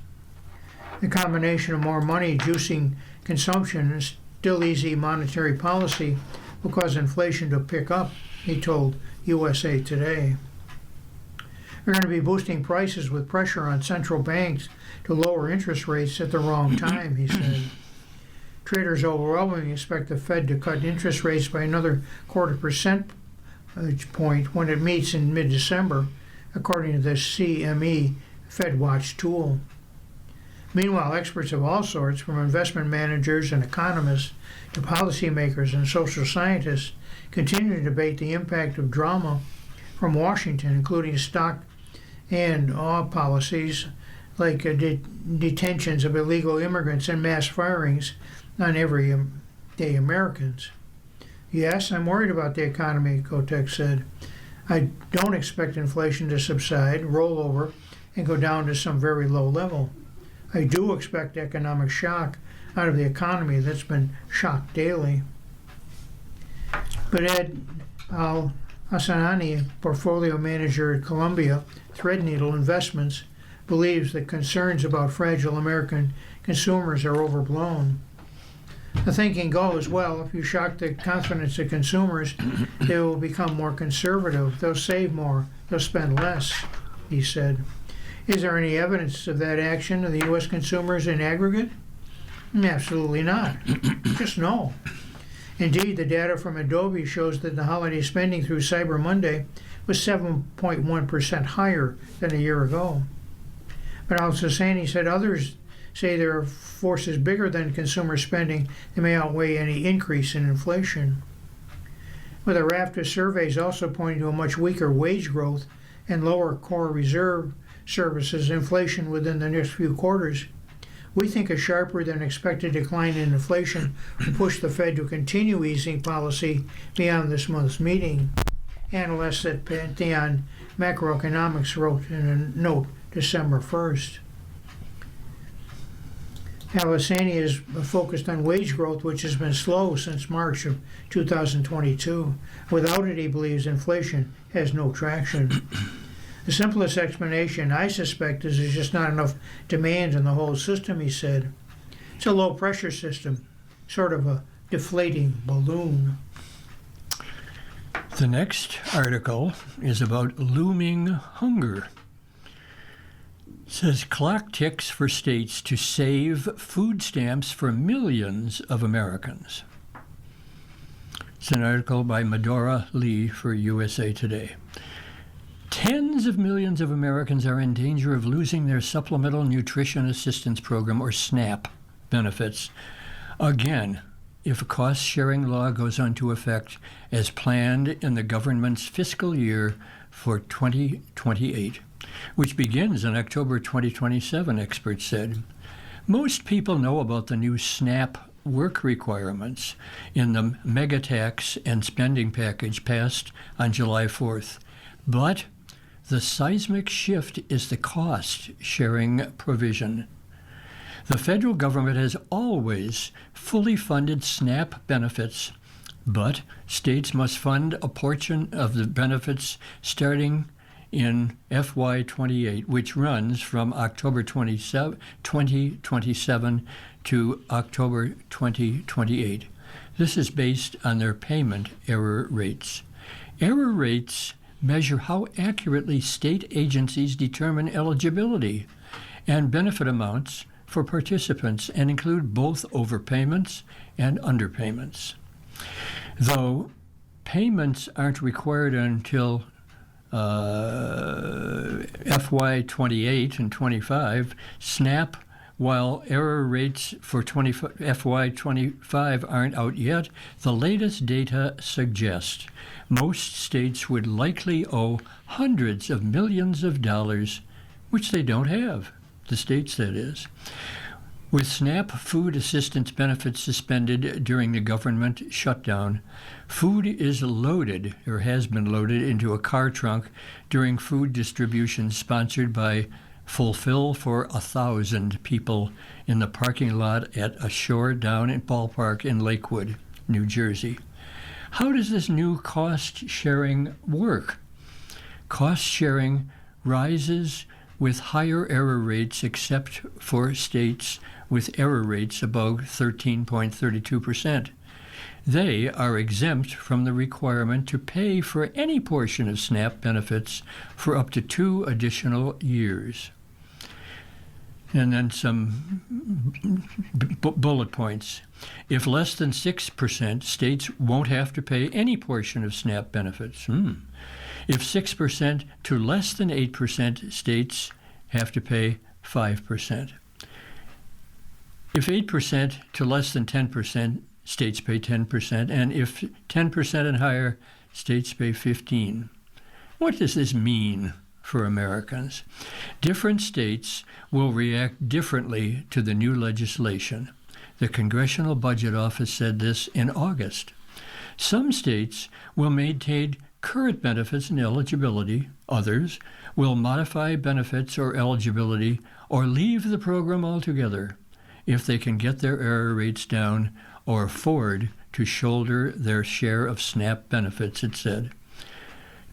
The combination of more money juicing consumption and still easy monetary policy will cause inflation to pick up, he told USA Today. We're going to be boosting prices with pressure on central banks to lower interest rates at the wrong time, he said. Traders overwhelmingly expect the Fed to cut interest rates by another 0.25 percentage point when it meets in mid-December, according to the CME FedWatch tool. Meanwhile, experts of all sorts, from investment managers and economists to policymakers and social scientists, continue to debate the impact of drama from Washington, including stock and awe policies like detentions of illegal immigrants and mass firings on everyday Americans. Yes, I'm worried about the economy, Kotek said. I don't expect inflation to subside, roll over, and go down to some very low level. I do expect economic shock out of the economy that's been shocked daily. But Ed Al-Hassanani, portfolio manager at Columbia Threadneedle Investments, believes that concerns about fragile American consumers are overblown. The thinking goes, well, if you shock the confidence of consumers, they will become more conservative, they'll save more, they'll spend less, he said. Is there any evidence of that action of the U.S. consumers in aggregate? Absolutely not. Just no. Indeed, the data from Adobe shows that the holiday spending through Cyber Monday was 7.1% higher than a year ago. But Al-Sassani said others say there are forces bigger than consumer spending that may outweigh any increase in inflation. With a raft of surveys also pointing to a much weaker wage growth and lower core reserve services inflation within the next few quarters, we think a sharper than expected decline in inflation will push the Fed to continue easing policy beyond this month's meeting, analysts at Pantheon Macroeconomics wrote in a note December 1st. Al-Hassani is focused on wage growth, which has been slow since March of 2022. Without it, he believes inflation has no traction. The simplest explanation, I suspect, is there's just not enough demand in the whole system, he said. It's a low-pressure system, sort of a deflating balloon. The next article is about looming hunger. It says clock ticks for states to save food stamps for millions of Americans. It's an article by Medora Lee for USA Today. Tens of millions of Americans are in danger of losing their Supplemental Nutrition Assistance Program, or SNAP, benefits. Again, if a cost-sharing law goes into effect as planned in the government's fiscal year for 2028, which begins in October 2027, experts said. Most people know about the new SNAP work requirements in the mega tax and spending package passed on July 4th. But the seismic shift is the cost-sharing provision. The federal government has always fully funded SNAP benefits, but states must fund a portion of the benefits starting in FY28, which runs from October 2027 to October 2028. This is based on their payment error rates. Error rates measure how accurately state agencies determine eligibility and benefit amounts for participants and include both overpayments and underpayments. Though payments aren't required until FY28 and 25, SNAP, while error rates for FY25 aren't out yet, the latest data suggests most states would likely owe hundreds of millions of dollars, which they don't have, the states that is. With SNAP food assistance benefits suspended during the government shutdown, food is loaded, or has been loaded, into a car trunk during food distribution sponsored by Fulfill for 1,000 people in the parking lot at a Shore Down ballpark in Lakewood, New Jersey. How does this new cost sharing work? Cost sharing rises with higher error rates except for states with error rates above 13.32%. They are exempt from the requirement to pay for any portion of SNAP benefits for up to 2 additional years. And then some bullet points. If less than 6%, states won't have to pay any portion of SNAP benefits. If 6% to less than 8%, states have to pay 5%. If 8% to less than 10%, states pay 10%, and if 10% and higher, states pay 15%. What does this mean for Americans? Different states will react differently to the new legislation. The Congressional Budget Office said this in August. Some states will maintain current benefits and eligibility. Others will modify benefits or eligibility or leave the program altogether if they can get their error rates down or afford to shoulder their share of SNAP benefits, it said.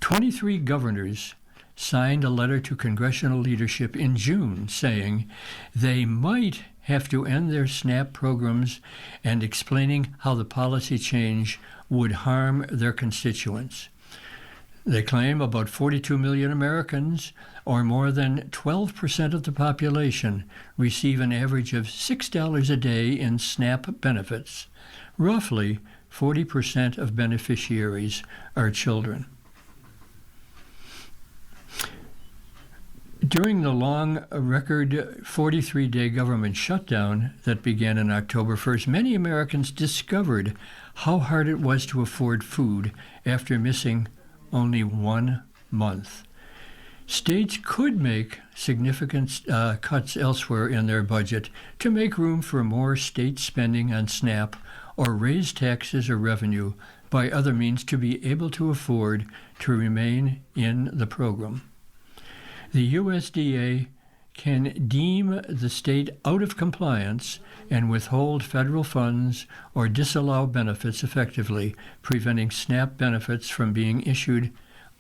23 governors signed a letter to congressional leadership in June saying they might have to end their SNAP programs and explaining how the policy change would harm their constituents. They claim about 42 million Americans, or more than 12% of the population, receive an average of $6 a day in SNAP benefits. Roughly 40% of beneficiaries are children. During the long record 43-day government shutdown that began on October 1st, many Americans discovered how hard it was to afford food after missing only 1 month. States could make significant cuts elsewhere in their budget to make room for more state spending on SNAP or raise taxes or revenue by other means to be able to afford to remain in the program. The USDA can deem the state out of compliance and withhold federal funds or disallow benefits effectively, preventing SNAP benefits from being issued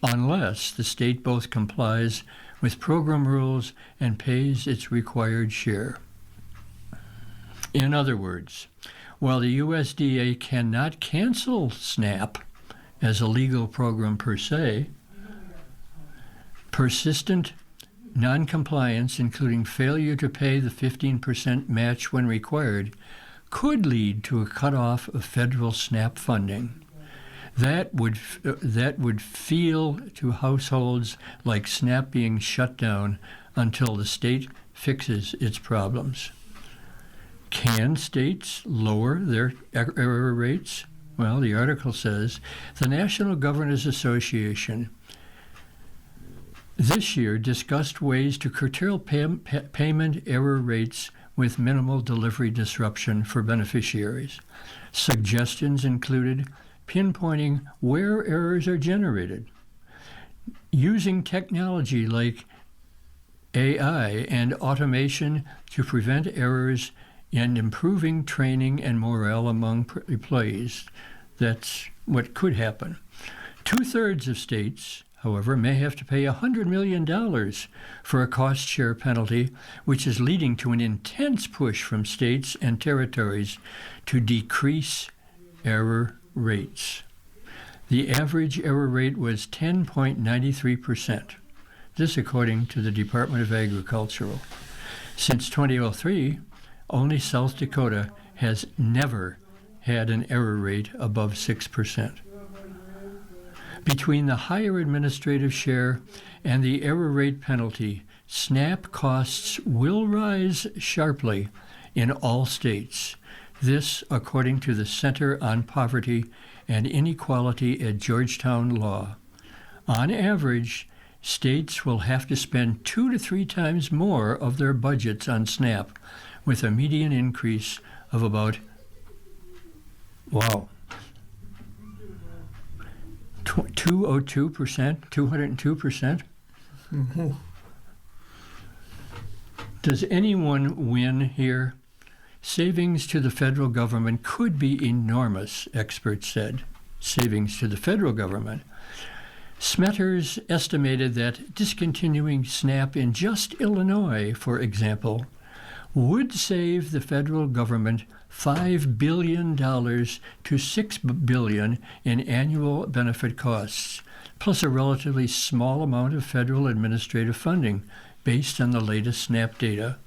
unless the state both complies with program rules and pays its required share. In other words, while the USDA cannot cancel SNAP as a legal program per se, persistent noncompliance, including failure to pay the 15% match when required, could lead to a cutoff of federal SNAP funding. That would feel to households like SNAP being shut down until the state fixes its problems. Can states lower their error rates? Well, the article says the National Governors Association this year discussed ways to curtail payment error rates with minimal delivery disruption for beneficiaries. Suggestions included pinpointing where errors are generated, using technology like AI and automation to prevent errors, and improving training and morale among employees. That's what could happen. 2/3 of states, however, may have to pay $100 million for a cost share penalty, which is leading to an intense push from states and territories to decrease error rates. The average error rate was 10.93%. This according to the Department of Agriculture. Since 2003, only South Dakota has never had an error rate above 6%. Between the higher administrative share and the error rate penalty, SNAP costs will rise sharply in all states. This, according to the Center on Poverty and Inequality at Georgetown Law. On average, states will have to spend 2 to 3 times more of their budgets on SNAP, with a median increase of about, 202%, 202%. Mhm. Does anyone win here? Savings to the federal government could be enormous, experts said. Savings to the federal government. Smetters estimated that discontinuing SNAP in just Illinois, for example, would save the federal government $5 billion to $6 billion in annual benefit costs, plus a relatively small amount of federal administrative funding based on the latest SNAP data.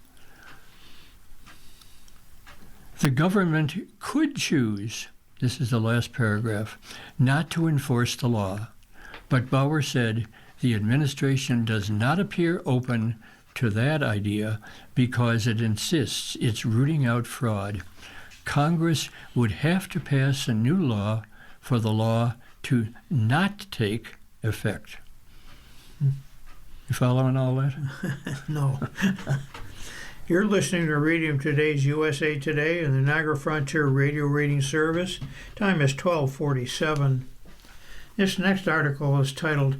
The government could choose, this is the last paragraph, not to enforce the law. But Bauer said the administration does not appear open to that idea because it insists it's rooting out fraud. Congress would have to pass a new law for the law to not take effect. You following all that? No. You're listening to Radium Today's USA Today and the Niagara Frontier Radio Reading Service. Time is 12:47. This next article is titled,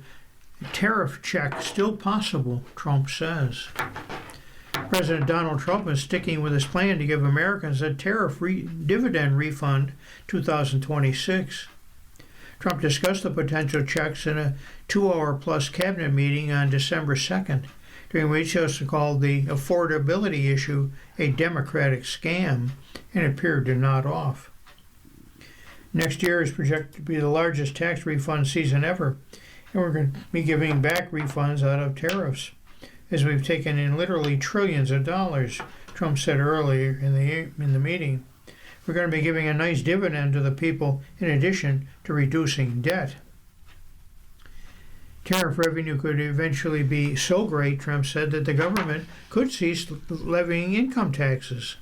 Tariff Check Still Possible, Trump Says. President Donald Trump is sticking with his plan to give Americans a tariff dividend refund 2026. Trump discussed the potential checks in a 2-hour-plus cabinet meeting on December 2nd, during which he also called the affordability issue a Democratic scam and appeared to nod off. Next year is projected to be the largest tax refund season ever, and we're going to be giving back refunds out of tariffs, as we've taken in literally trillions of dollars, Trump said earlier in the meeting. We're going to be giving a nice dividend to the people in addition to reducing debt. Tariff revenue could eventually be so great, Trump said, that the government could cease levying income taxes.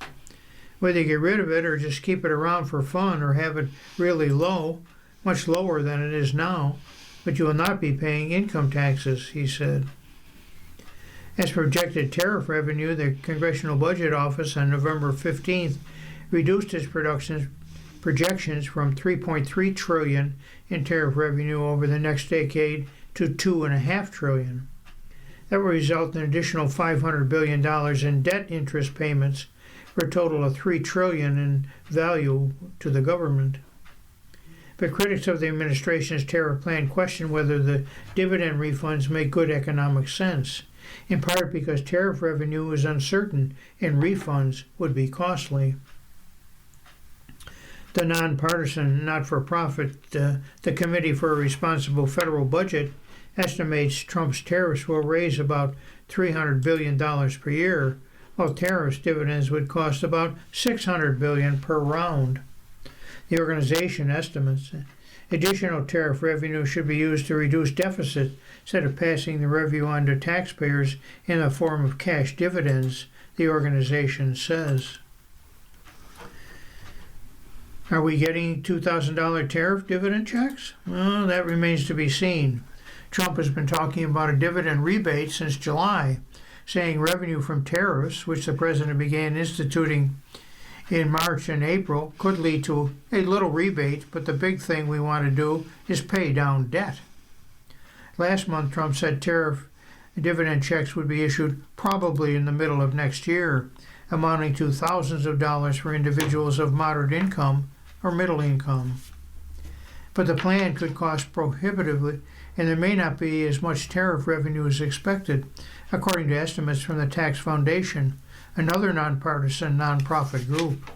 Whether you get rid of it or just keep it around for fun or have it really low, much lower than it is now, but you will not be paying income taxes, he said. As projected tariff revenue, the Congressional Budget Office on November 15th reduced its projections from $3.3 trillion in tariff revenue over the next decade to $2.5 trillion. That will result in an additional $500 billion in debt interest payments for a total of $3 trillion in value to the government. But critics of the administration's tariff plan question whether the dividend refunds make good economic sense, in part because tariff revenue is uncertain and refunds would be costly. The nonpartisan, not-for-profit, the Committee for a Responsible Federal Budget estimates Trump's tariffs will raise about $300 billion per year, while tariffs dividends would cost about $600 billion per round. The organization estimates additional tariff revenue should be used to reduce deficit instead of passing the revenue on to taxpayers in the form of cash dividends, the organization says. Are we getting $2,000 tariff dividend checks? Well, that remains to be seen. Trump has been talking about a dividend rebate since July, saying revenue from tariffs, which the president began instituting in March and April, could lead to a little rebate, but the big thing we want to do is pay down debt. Last month, Trump said tariff dividend checks would be issued probably in the middle of next year, amounting to thousands of dollars for individuals of moderate income or middle income. But the plan could cost prohibitively, and there may not be as much tariff revenue as expected, according to estimates from the Tax Foundation, another nonpartisan nonprofit group.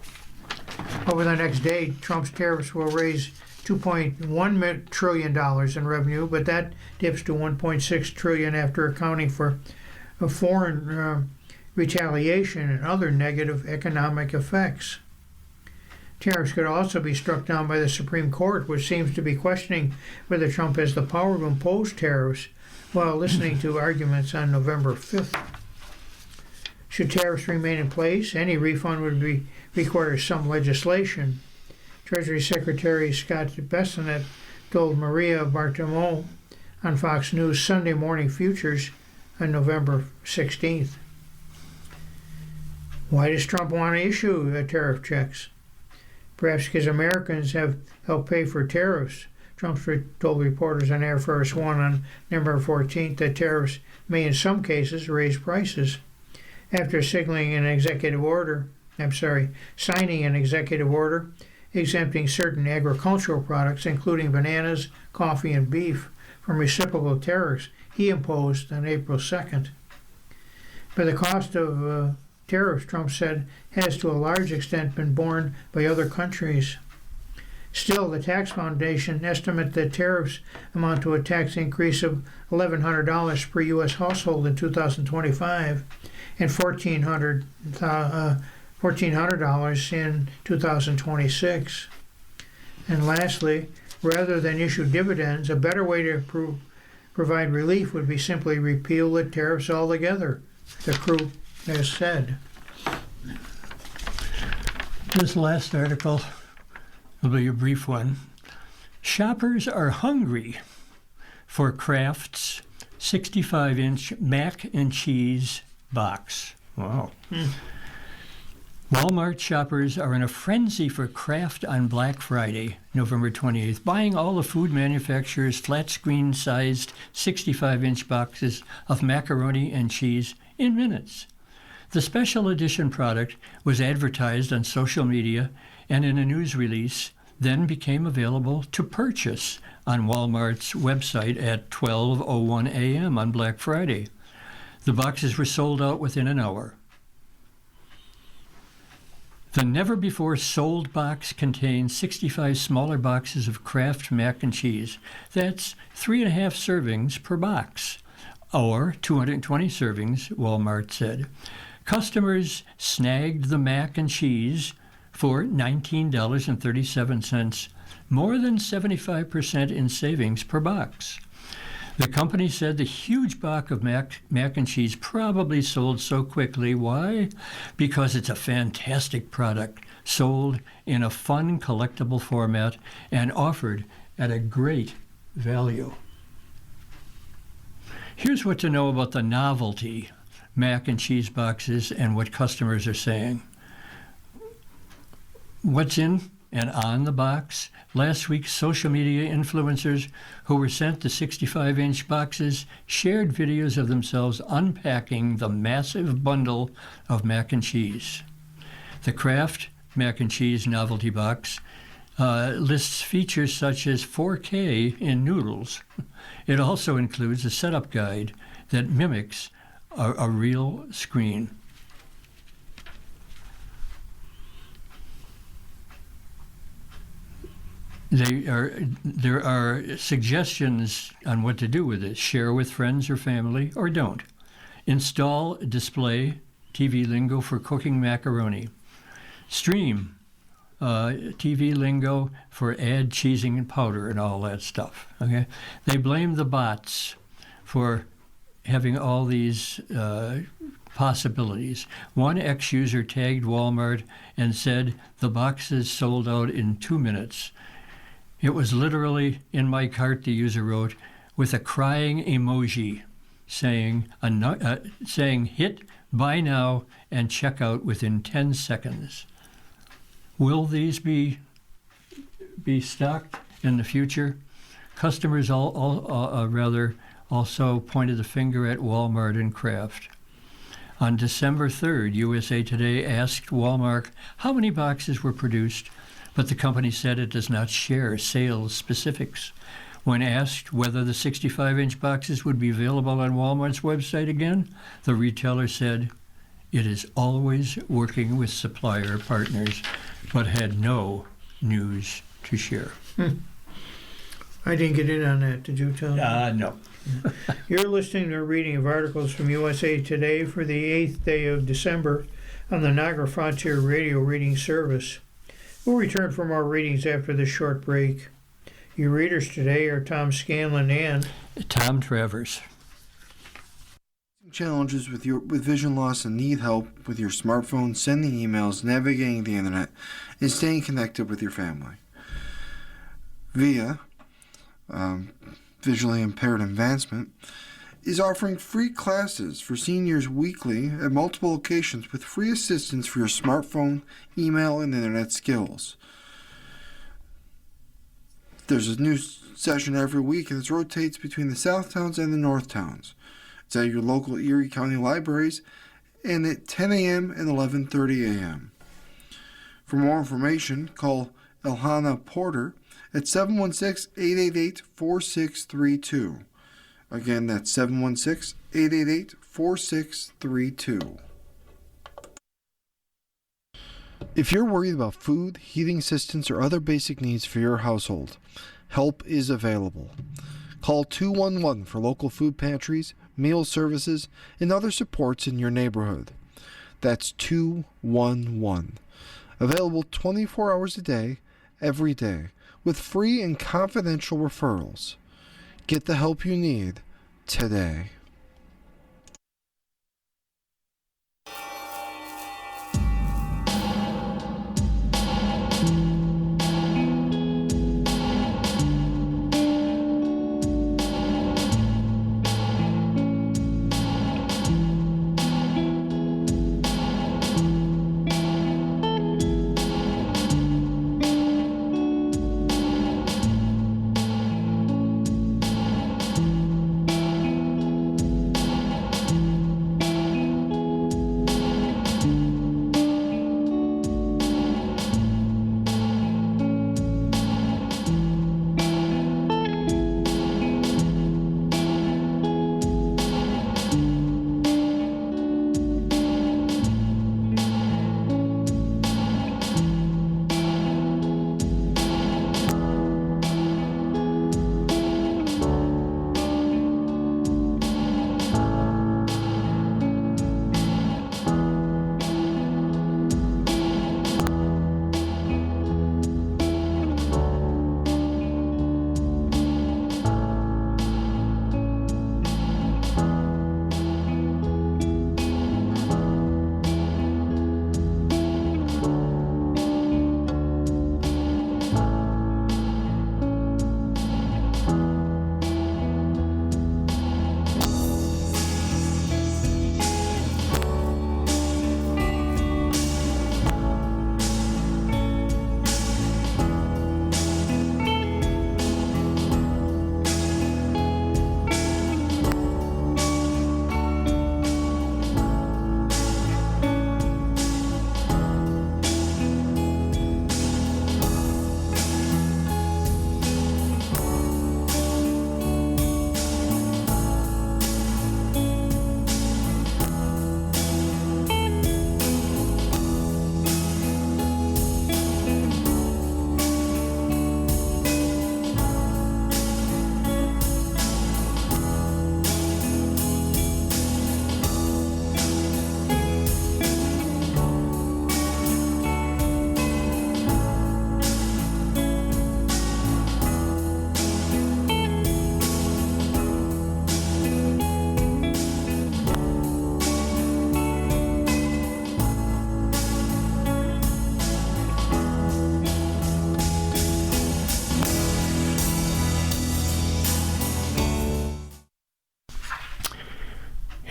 Over the next day, Trump's tariffs will raise $2.1 trillion in revenue, but that dips to $1.6 trillion after accounting for foreign retaliation and other negative economic effects. Tariffs could also be struck down by the Supreme Court, which seems to be questioning whether Trump has the power to impose tariffs while listening to arguments on November 5th. Should tariffs remain in place, any refund would require some legislation. Treasury Secretary Scott Bessent told Maria Bartiromo on Fox News Sunday Morning Futures on November 16th. Why does Trump want to issue tariff checks? Perhaps because Americans have helped pay for tariffs. Trump told reporters on Air Force One on November 14th that tariffs may in some cases raise prices. After signing an executive order exempting certain agricultural products, including bananas, coffee, and beef, from reciprocal tariffs he imposed on April 2nd. But the cost of tariffs, Trump said, has to a large extent been borne by other countries. Still, the Tax Foundation estimates that tariffs amount to a tax increase of $1,100 per U.S. household in 2025 and $1,400 in 2026. And lastly, rather than issue dividends, a better way to provide relief would be simply repeal the tariffs altogether, the group has said. This last article will be a brief one. Shoppers are hungry for Kraft's 65-inch mac and cheese box. Wow. Walmart shoppers are in a frenzy for Kraft on Black Friday, November 28th, buying all the food manufacturers' flat-screen-sized 65-inch boxes of macaroni and cheese in minutes. The special edition product was advertised on social media and in a news release, then became available to purchase on Walmart's website at 12:01 a.m. on Black Friday. The boxes were sold out within an hour. The never-before-sold box contains 65 smaller boxes of Kraft mac and cheese. That's 3.5 servings per box, or 220 servings, Walmart said. Customers snagged the mac and cheese for $19.37, more than 75% in savings per box. The company said the huge box of mac and cheese probably sold so quickly. Why? Because it's a fantastic product, sold in a fun, collectible format and offered at a great value. Here's what to know about the novelty mac and cheese boxes and what customers are saying. What's in and on the box? Last week, social media influencers who were sent the 65-inch boxes shared videos of themselves unpacking the massive bundle of mac and cheese. The Kraft mac and cheese novelty box lists features such as 4K in noodles. It also includes a setup guide that mimics a real screen. There are suggestions on what to do with it. Share with friends or family, or don't. Install display TV lingo for cooking macaroni. Stream TV lingo for add cheesing and powder and all that stuff. Okay, they blame the bots for having all these possibilities. One ex-user tagged Walmart and said the boxes sold out in 2 minutes. It was literally in my cart, the user wrote, with a crying emoji saying hit buy now and check out within 10 seconds. Will these be stocked in the future? Customers also pointed the finger at Walmart and Kraft. On December 3rd, USA Today asked Walmart how many boxes were produced, but the company said it does not share sales specifics. When asked whether the 65-inch boxes would be available on Walmart's website again, the retailer said it is always working with supplier partners, but had no news to share. I didn't get in on that. Did you, Tom? No. You're listening to a reading of articles from USA Today for the 8th day of December on the Niagara Frontier Radio Reading Service. We'll return for more readings after this short break. Your readers today are Tom Scanlon and Tom Travers. Challenges with vision loss and need help with your smartphone, sending emails, navigating the internet, and staying connected with your family. VIA, Visually Impaired Advancement, is offering free classes for seniors weekly at multiple locations with free assistance for your smartphone, email, and internet skills. There's a new session every week, and it rotates between the South Towns and the North Towns. It's at your local Erie County libraries and at 10 a.m. and 11:30 a.m. For more information, call Elhana Porter at 716-888-4632. Again, that's 716-888-4632. If you're worried about food, heating assistance, or other basic needs for your household, help is available. Call 211 for local food pantries, meal services, and other supports in your neighborhood. That's 211. Available 24 hours a day, every day, with free and confidential referrals. Get the help you need today.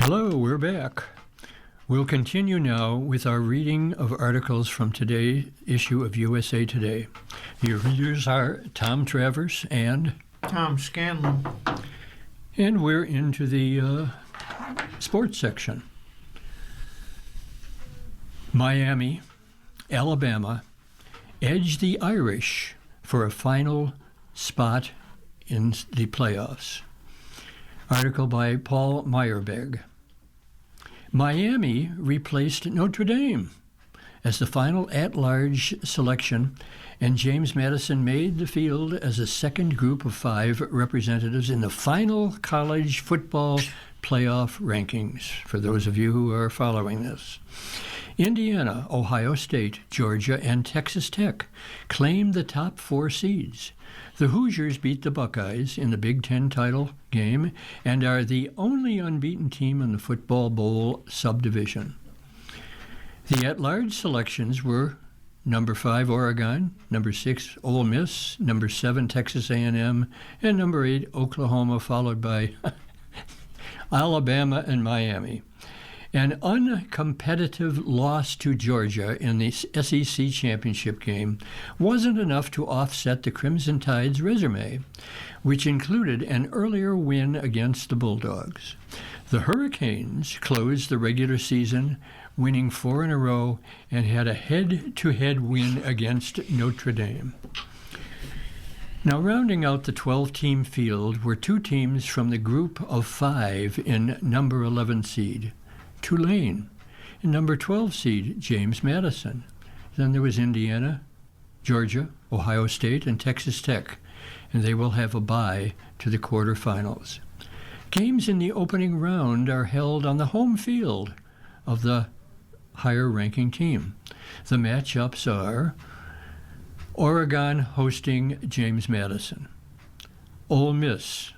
Hello, we're back. We'll continue now with our reading of articles from today's issue of USA Today. Your readers are Tom Travers and Scanlon. we're into the sports section. Miami, Alabama, edged the Irish for a final spot in the playoffs. Article by Paul Meyerberg. Miami replaced Notre Dame as the final at-large selection, and James Madison made the field as a second group of 5 representatives in the final college football playoff rankings, for those of you who are following this. Indiana, Ohio State, Georgia, and Texas Tech claimed the top 4 seeds. The Hoosiers beat the Buckeyes in the Big Ten title game and are the only unbeaten team in the Football Bowl subdivision. The at-large selections were number 5, Oregon, number 6, Ole Miss, number 7, Texas A&M, and number 8, Oklahoma, followed by Alabama and Miami. An uncompetitive loss to Georgia in the SEC championship game wasn't enough to offset the Crimson Tide's resume, which included an earlier win against the Bulldogs. The Hurricanes closed the regular season, winning 4 in a row, and had a head-to-head win against Notre Dame. Now, rounding out the 12-team field were 2 teams from the group of 5 in number 11 seed. Tulane, and number 12 seed, James Madison. Then there was Indiana, Georgia, Ohio State, and Texas Tech, and they will have a bye to the quarterfinals. Games in the opening round are held on the home field of the higher-ranking team. The matchups are Oregon hosting James Madison, Ole Miss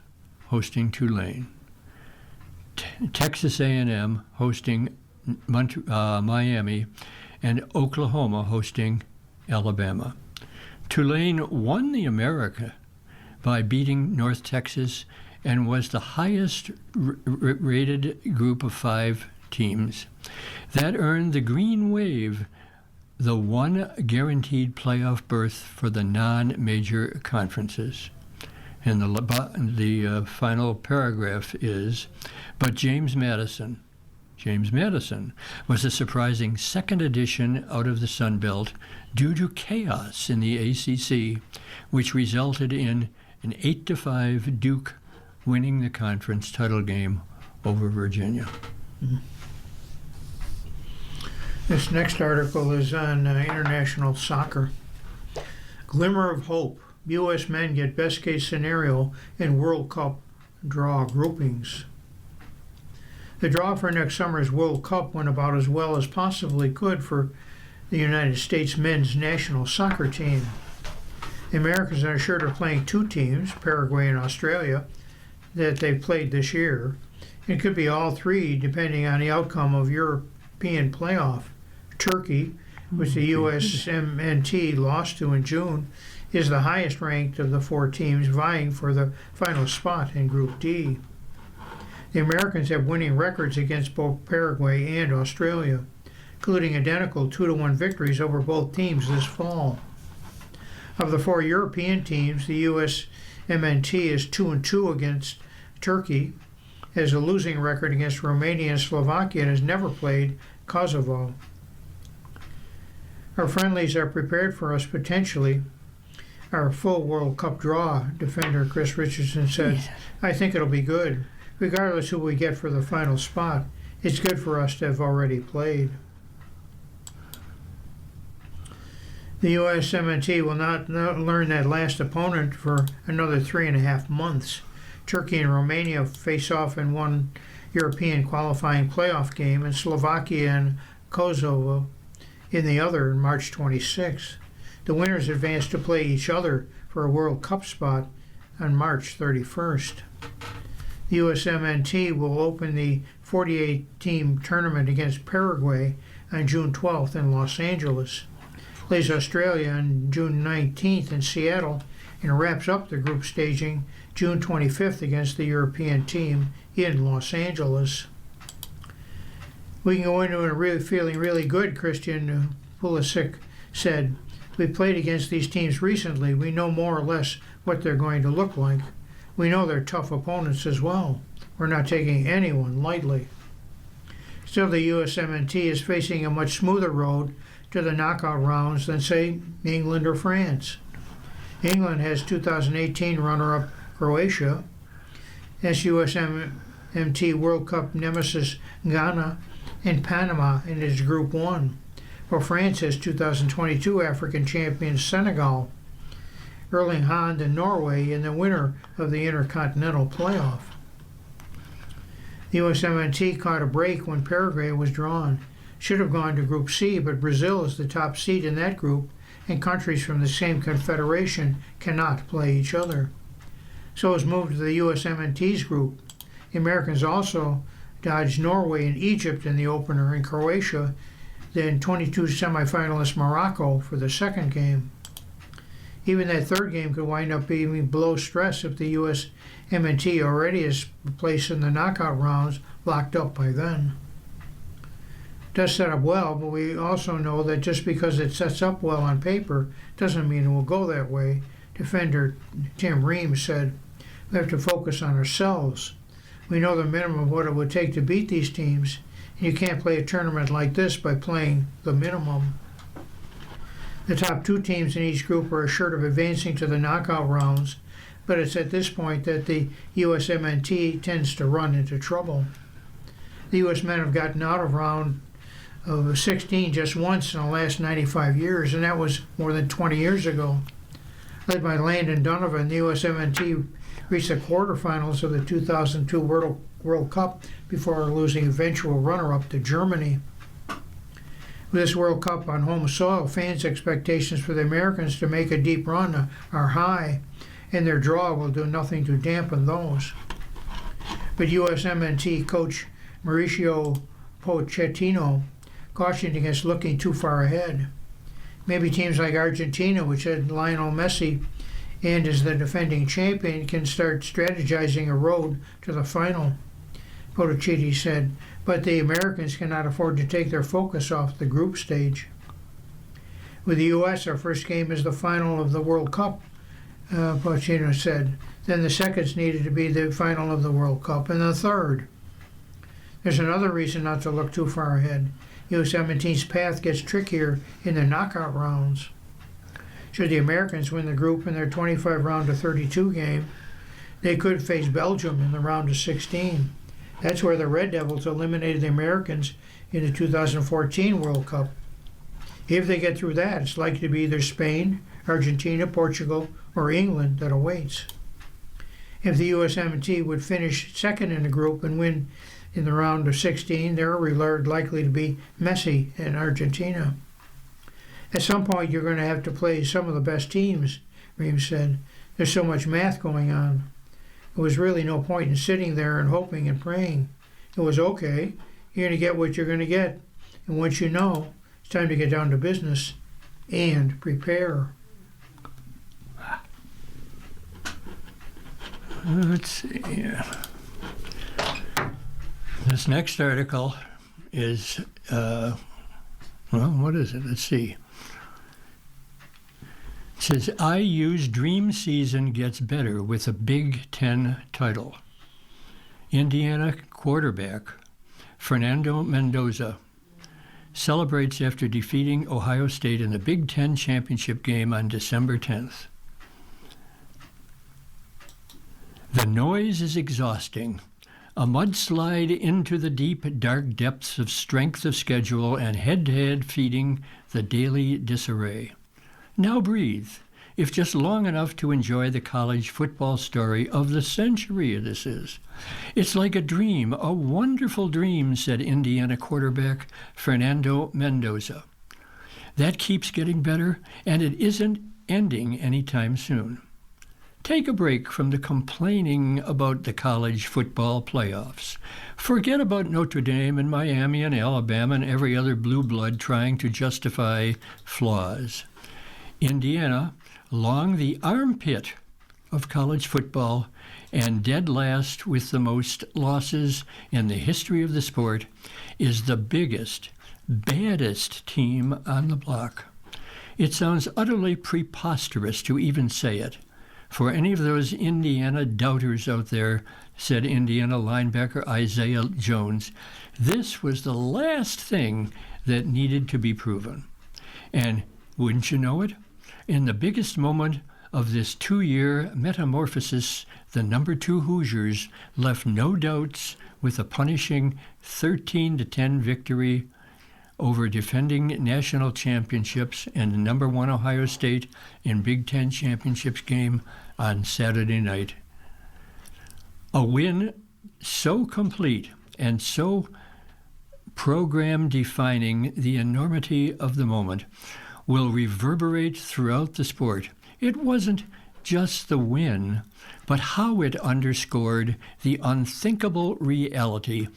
hosting Tulane, Texas A&M hosting Miami, and Oklahoma hosting Alabama. Tulane won the America by beating North Texas and was the highest rated group of 5 teams. That earned the Green Wave the one guaranteed playoff berth for the non-major conferences. And the final paragraph is, but James Madison was a surprising second addition out of the Sun Belt due to chaos in the ACC, which resulted in an 8-5 Duke winning the conference title game over Virginia. Mm-hmm. This next article is on international soccer. Glimmer of hope. U.S. men get best case scenario in World Cup draw groupings. The draw for next summer's World Cup went about as well as possibly could for the United States men's national soccer team. The Americans are assured of playing 2 teams, Paraguay and Australia, that they've played this year. It could be all 3 depending on the outcome of European playoff. Turkey, which the USMNT lost to in June, is the highest ranked of the 4 teams vying for the final spot in Group D. The Americans have winning records against both Paraguay and Australia, including identical 2-1 victories over both teams this fall. Of the 4 European teams, the USMNT is 2-2 against Turkey, has a losing record against Romania and Slovakia, and has never played Kosovo. Our friendlies are prepared for us potentially. Our full World Cup draw, defender Chris Richardson said, I think it'll be good. Regardless who we get for the final spot, it's good for us to have already played. The USMNT will not learn that last opponent for another 3.5 months. Turkey and Romania face off in one European qualifying playoff game, and Slovakia and Kosovo in the other on March 26th. The winners advance to play each other for a World Cup spot on March 31st. The USMNT will open the 48-team tournament against Paraguay on June 12th in Los Angeles, plays Australia on June 19th in Seattle, and wraps up the group staging June 25th against the European team in Los Angeles. We can go into it really feeling really good, Christian Pulisic said. We played against these teams recently. We know more or less what they're going to look like. We know they're tough opponents as well. We're not taking anyone lightly. Still, the USMNT is facing a much smoother road to the knockout rounds than, say, England or France. England has 2018 runner-up Croatia, USMNT World Cup nemesis Ghana, and Panama in its Group 1, while France has 2022 African champions Senegal, Erling Haaland and Norway in the winner of the Intercontinental Playoff. The USMNT caught a break when Paraguay was drawn. Should have gone to Group C, but Brazil is the top seed in that group, and countries from the same confederation cannot play each other. So it was moved to the USMNT's group. The Americans also dodged Norway and Egypt in the opener, and Croatia, then 22 semifinalist Morocco for the second game. Even that third game could wind up being below stress if the USMNT already is placed in the knockout rounds locked up by then. It does set up well, but we also know that just because it sets up well on paper doesn't mean it will go that way. Defender Tim Ream said, "We have to focus on ourselves. We know the minimum of what it would take to beat these teams, and you can't play a tournament like this by playing the minimum." The top two teams in each group are assured of advancing to the knockout rounds, but it's at this point that the USMNT tends to run into trouble. The US men have gotten out of round of 16 just once in the last 95 years, and that was more than 20 years ago. Led by Landon Donovan, the USMNT reached the quarterfinals of the 2002 World Cup before losing eventual runner-up to Germany. With this World Cup on home soil, fans' expectations for the Americans to make a deep run are high, and their draw will do nothing to dampen those. But USMNT coach Mauricio Pochettino cautioned against looking too far ahead. Maybe teams like Argentina, which had Lionel Messi and is the defending champion, can start strategizing a road to the final, Pochettino said, but the Americans cannot afford to take their focus off the group stage. With the U.S., our first game is the final of the World Cup, Pochettino said. Then the seconds needed to be the final of the World Cup, and the third. There's another reason not to look too far ahead. USMNT's path gets trickier in the knockout rounds. Should the Americans win the group in their 25 round of 32 game, they could face Belgium in the round of 16. That's where the Red Devils eliminated the Americans in the 2014 World Cup. If they get through that, it's likely to be either Spain, Argentina, Portugal, or England that awaits. If the USMNT would finish second in the group and win in the round of 16, they're likely to be Messi and Argentina. At some point, you're going to have to play some of the best teams, Ream said. There's so much math going on. It was really no point in sitting there and hoping and praying. It was okay. You're going to get what you're going to get. And once you know, it's time to get down to business and prepare. Let's see. This next article is, what is it? Let's see. It says, IU's dream season gets better with a Big Ten title. Indiana quarterback Fernando Mendoza celebrates after defeating Ohio State in the Big Ten championship game on December 10th. The noise is exhausting. A mudslide into the deep, dark depths of strength of schedule and head-to-head feeding the daily disarray. Now breathe, if just long enough to enjoy the college football story of the century this is. It's like a dream, a wonderful dream, said Indiana quarterback Fernando Mendoza. That keeps getting better, and it isn't ending anytime soon. Take a break from the complaining about the college football playoffs. Forget about Notre Dame and Miami and Alabama and every other blue blood trying to justify flaws. Indiana, long the armpit of college football and dead last with the most losses in the history of the sport, is the biggest, baddest team on the block. It sounds utterly preposterous to even say it. For any of those Indiana doubters out there, said Indiana linebacker Isaiah Jones, this was the last thing that needed to be proven. And wouldn't you know it, in the biggest moment of this 2-year metamorphosis, the number 2 Hoosiers left no doubts with a punishing 13-10 victory over defending national championships and the number 1 Ohio State in Big Ten championships game on Saturday night. A win so complete and so program-defining the enormity of the moment will reverberate throughout the sport. It wasn't just the win, but how it underscored the unthinkable reality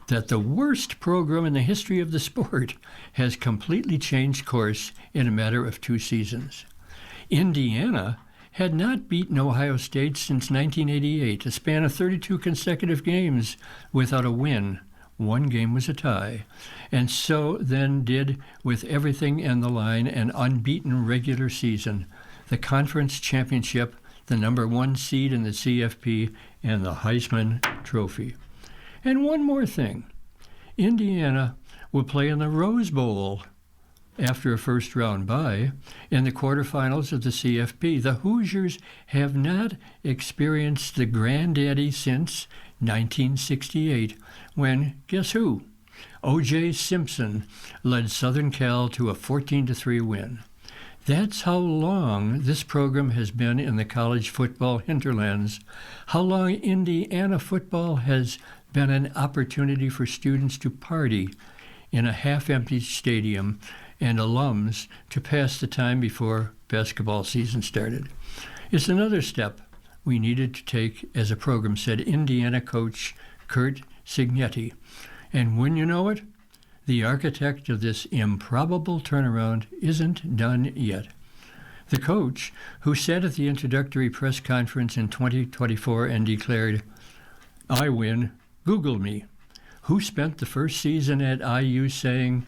that the worst program in the history of the sport has completely changed course in a matter of 2 seasons. Indiana had not beaten Ohio State since 1988, a span of 32 consecutive games without a win. 1 game was a tie, and so then did, with everything in the line, an unbeaten regular season, the conference championship, the number 1 seed in the CFP, and the Heisman Trophy. And one more thing, Indiana will play in the Rose Bowl after a first-round bye in the quarterfinals of the CFP. The Hoosiers have not experienced the granddaddy since 1968, when, guess who? O.J. Simpson led Southern Cal to a 14-3 win. That's how long this program has been in the college football hinterlands, how long Indiana football has been an opportunity for students to party in a half-empty stadium and alums to pass the time before basketball season started. It's another step we needed to take as a program, said Indiana coach Curt Cignetti. And when you know it, the architect of this improbable turnaround isn't done yet. The coach, who said at the introductory press conference in 2024 and declared, "I win, Google me," who spent the first season at IU saying,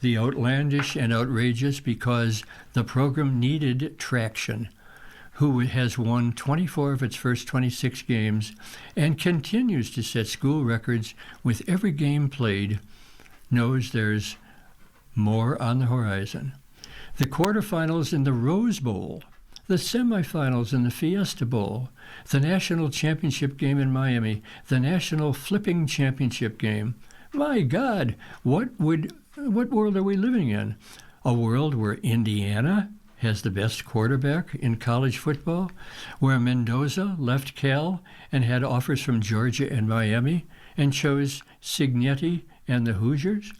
"the outlandish and outrageous because the program needed traction," who has won 24 of its first 26 games and continues to set school records with every game played, knows there's more on the horizon. The quarterfinals in the Rose Bowl, the semifinals in the Fiesta Bowl, the national championship game in Miami, the national flipping championship game. My God, what world are we living in? A world where Indiana has the best quarterback in college football, where Mendoza left Cal and had offers from Georgia and Miami and chose Cignetti and the Hoosiers?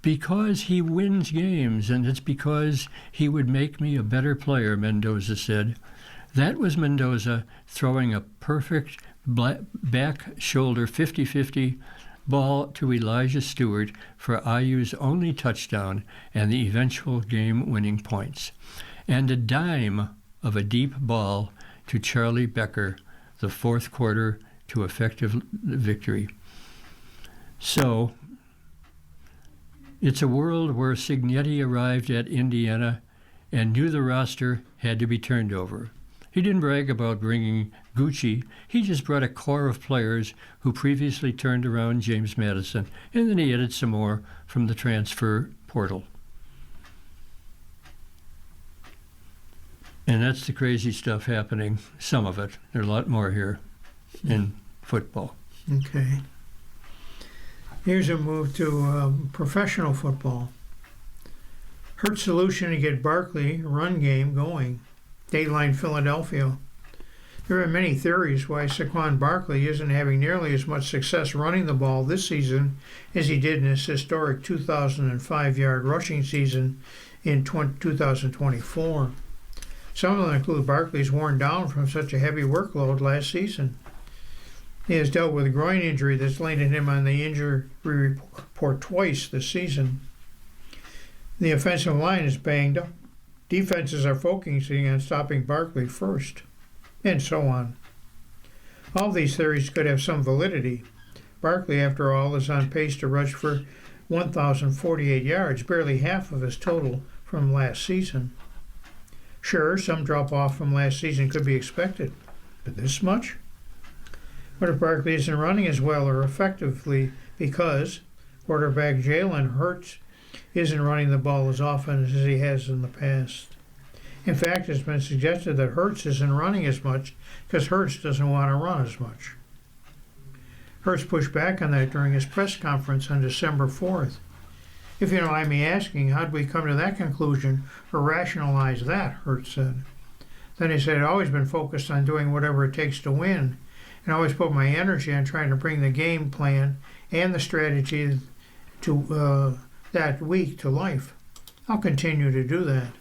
Because he wins games, and it's because he would make me a better player, Mendoza said. That was Mendoza throwing a perfect back shoulder 50-50 ball to Elijah Stewart for IU's only touchdown and the eventual game-winning points, and a dime of a deep ball to Charlie Becker, the 4th quarter to effective victory. So, it's a world where Cignetti arrived at Indiana and knew the roster had to be turned over. He didn't brag about bringing Gucci. He just brought a core of players who previously turned around James Madison, and then he added some more from the transfer portal. And that's the crazy stuff happening, some of it. There's a lot more here in football. Okay. Here's a move to professional football. Hurt solution to get Barkley run game going. Dateline Philadelphia. There are many theories why Saquon Barkley isn't having nearly as much success running the ball this season as he did in his historic 2,005-yard rushing season in 2024. Some of them include Barkley's worn down from such a heavy workload last season. He has dealt with a groin injury that's landed him on the injury report twice this season. The offensive line is banged up. Defenses are focusing on stopping Barkley first. and so on. All these theories could have some validity. Barkley, after all, is on pace to rush for 1,048 yards, barely half of his total from last season. Sure, some drop-off from last season could be expected, but this much? What if Barkley isn't running as well or effectively because quarterback Jalen Hurts isn't running the ball as often as he has in the past? In fact, it's been suggested that Hurts isn't running as much because Hurts doesn't want to run as much. Hurts pushed back on that during his press conference on December 4th. If you don't mind me asking, how did we come to that conclusion or rationalize that, Hurts said. Then he said, I've always been focused on doing whatever it takes to win, and always put my energy on trying to bring the game plan and the strategy to that week to life. I'll continue to do that.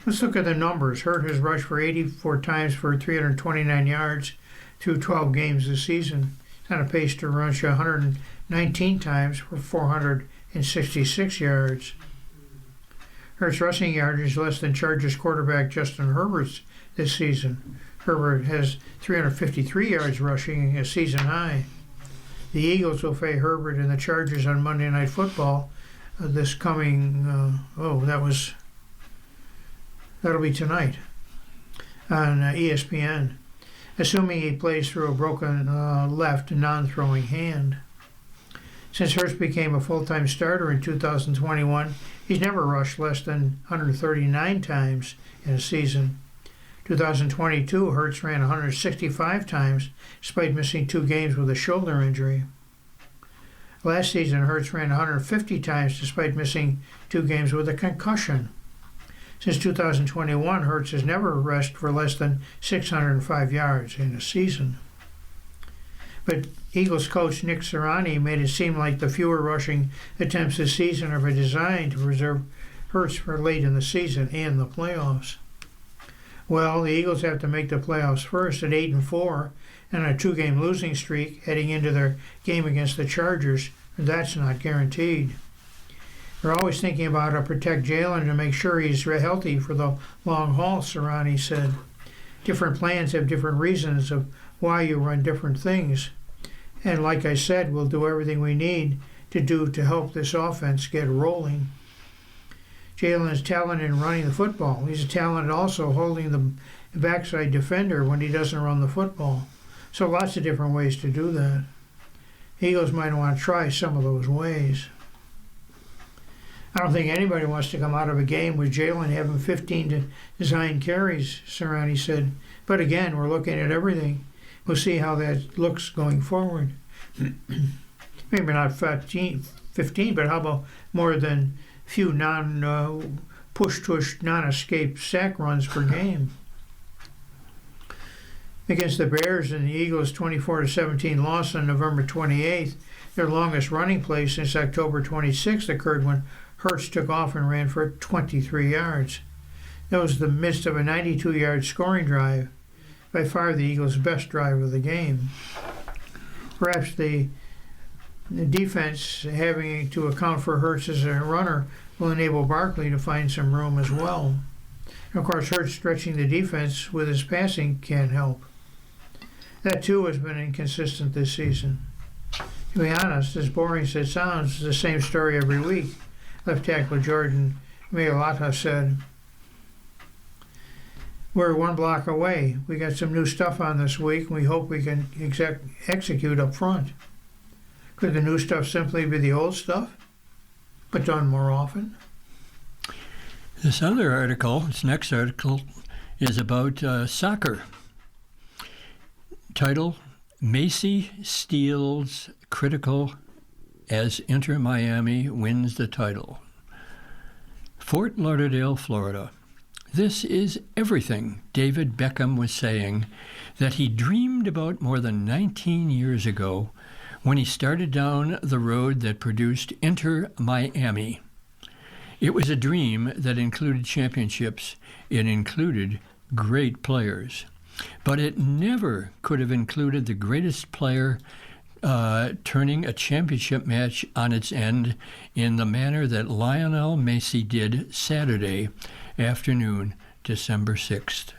Let's look at the numbers. Hurts has rushed for 84 times for 329 yards through 12 games this season. He's on a pace to rush 119 times for 466 yards. Hurts' rushing yardage is less than Chargers quarterback Justin Herbert's this season. Herbert has 353 yards rushing, a season high. The Eagles will face Herbert and the Chargers on Monday Night Football this coming, that'll be tonight on ESPN, assuming he plays through a broken left non-throwing hand. Since Hurts became a full-time starter in 2021, he's never rushed less than 139 times in a season. 2022, Hurts ran 165 times, despite missing 2 games with a shoulder injury. Last season, Hurts ran 150 times, despite missing 2 games with a concussion. Since 2021, Hurts has never rushed for less than 605 yards in a season. But Eagles coach Nick Sirianni made it seem like the fewer rushing attempts this season are designed to preserve Hurts for late in the season and the playoffs. Well, the Eagles have to make the playoffs first at 8-4 and a 2-game losing streak heading into their game against the Chargers. That's not guaranteed. They're always thinking about how to protect Jalen to make sure he's healthy for the long haul, Sirianni said. Different plans have different reasons of why you run different things. And like I said, we'll do everything we need to do to help this offense get rolling. Jalen is talented in running the football. He's talented also holding the backside defender when he doesn't run the football. So lots of different ways to do that. Eagles might want to try some of those ways. I don't think anybody wants to come out of a game with Jalen having 15 design carries, Sirianni said. But again, we're looking at everything. We'll see how that looks going forward. Maybe not 15, but how about more than few push-tush, non-escape sack runs per game? Against the Bears and the Eagles' 24-17 loss on November 28th, their longest running play since October 26th occurred when Hurts took off and ran for 23 yards. That was the midst of a 92-yard scoring drive, by far the Eagles' best drive of the game. Perhaps the defense having to account for Hurts as a runner will enable Barkley to find some room as well. And of course, Hurts stretching the defense with his passing can help. That too has been inconsistent this season. To be honest, as boring as it sounds, it's the same story every week. Left tackle Jordan Mailata said, "We're one block away. We got some new stuff on this week, and we hope we can execute up front." Could the new stuff simply be the old stuff, but done more often? This next article, is about soccer. Title, Macy Steals Critical as Inter Miami wins the title. Fort Lauderdale, Florida. This is everything David Beckham was saying that he dreamed about more than 19 years ago when he started down the road that produced Inter Miami. It was a dream that included championships. It included great players. But it never could have included the greatest player turning a championship match on its end in the manner that Lionel Messi did Saturday afternoon, December 6th.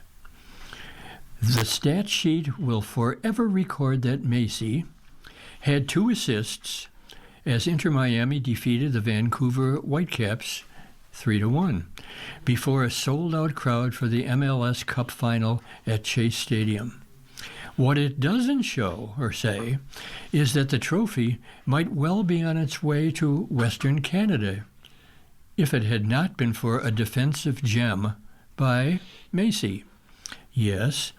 The stat sheet will forever record that Macy had 2 assists as Inter Miami defeated the Vancouver Whitecaps 3-1 before a sold-out crowd for the MLS Cup final at Chase Stadium. What it doesn't show or say is that the trophy might well be on its way to Western Canada if it had not been for a defensive gem by Macy. Yes,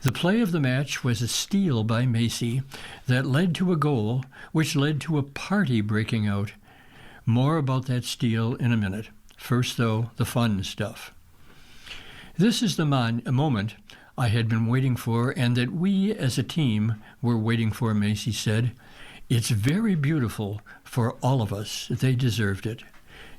the play of the match was a steal by Macy that led to a goal, which led to a party breaking out. More about that steal in a minute. First, though, the fun stuff. This is the moment I had been waiting for and that we as a team were waiting for, Macy said. It's very beautiful for all of us. They deserved it.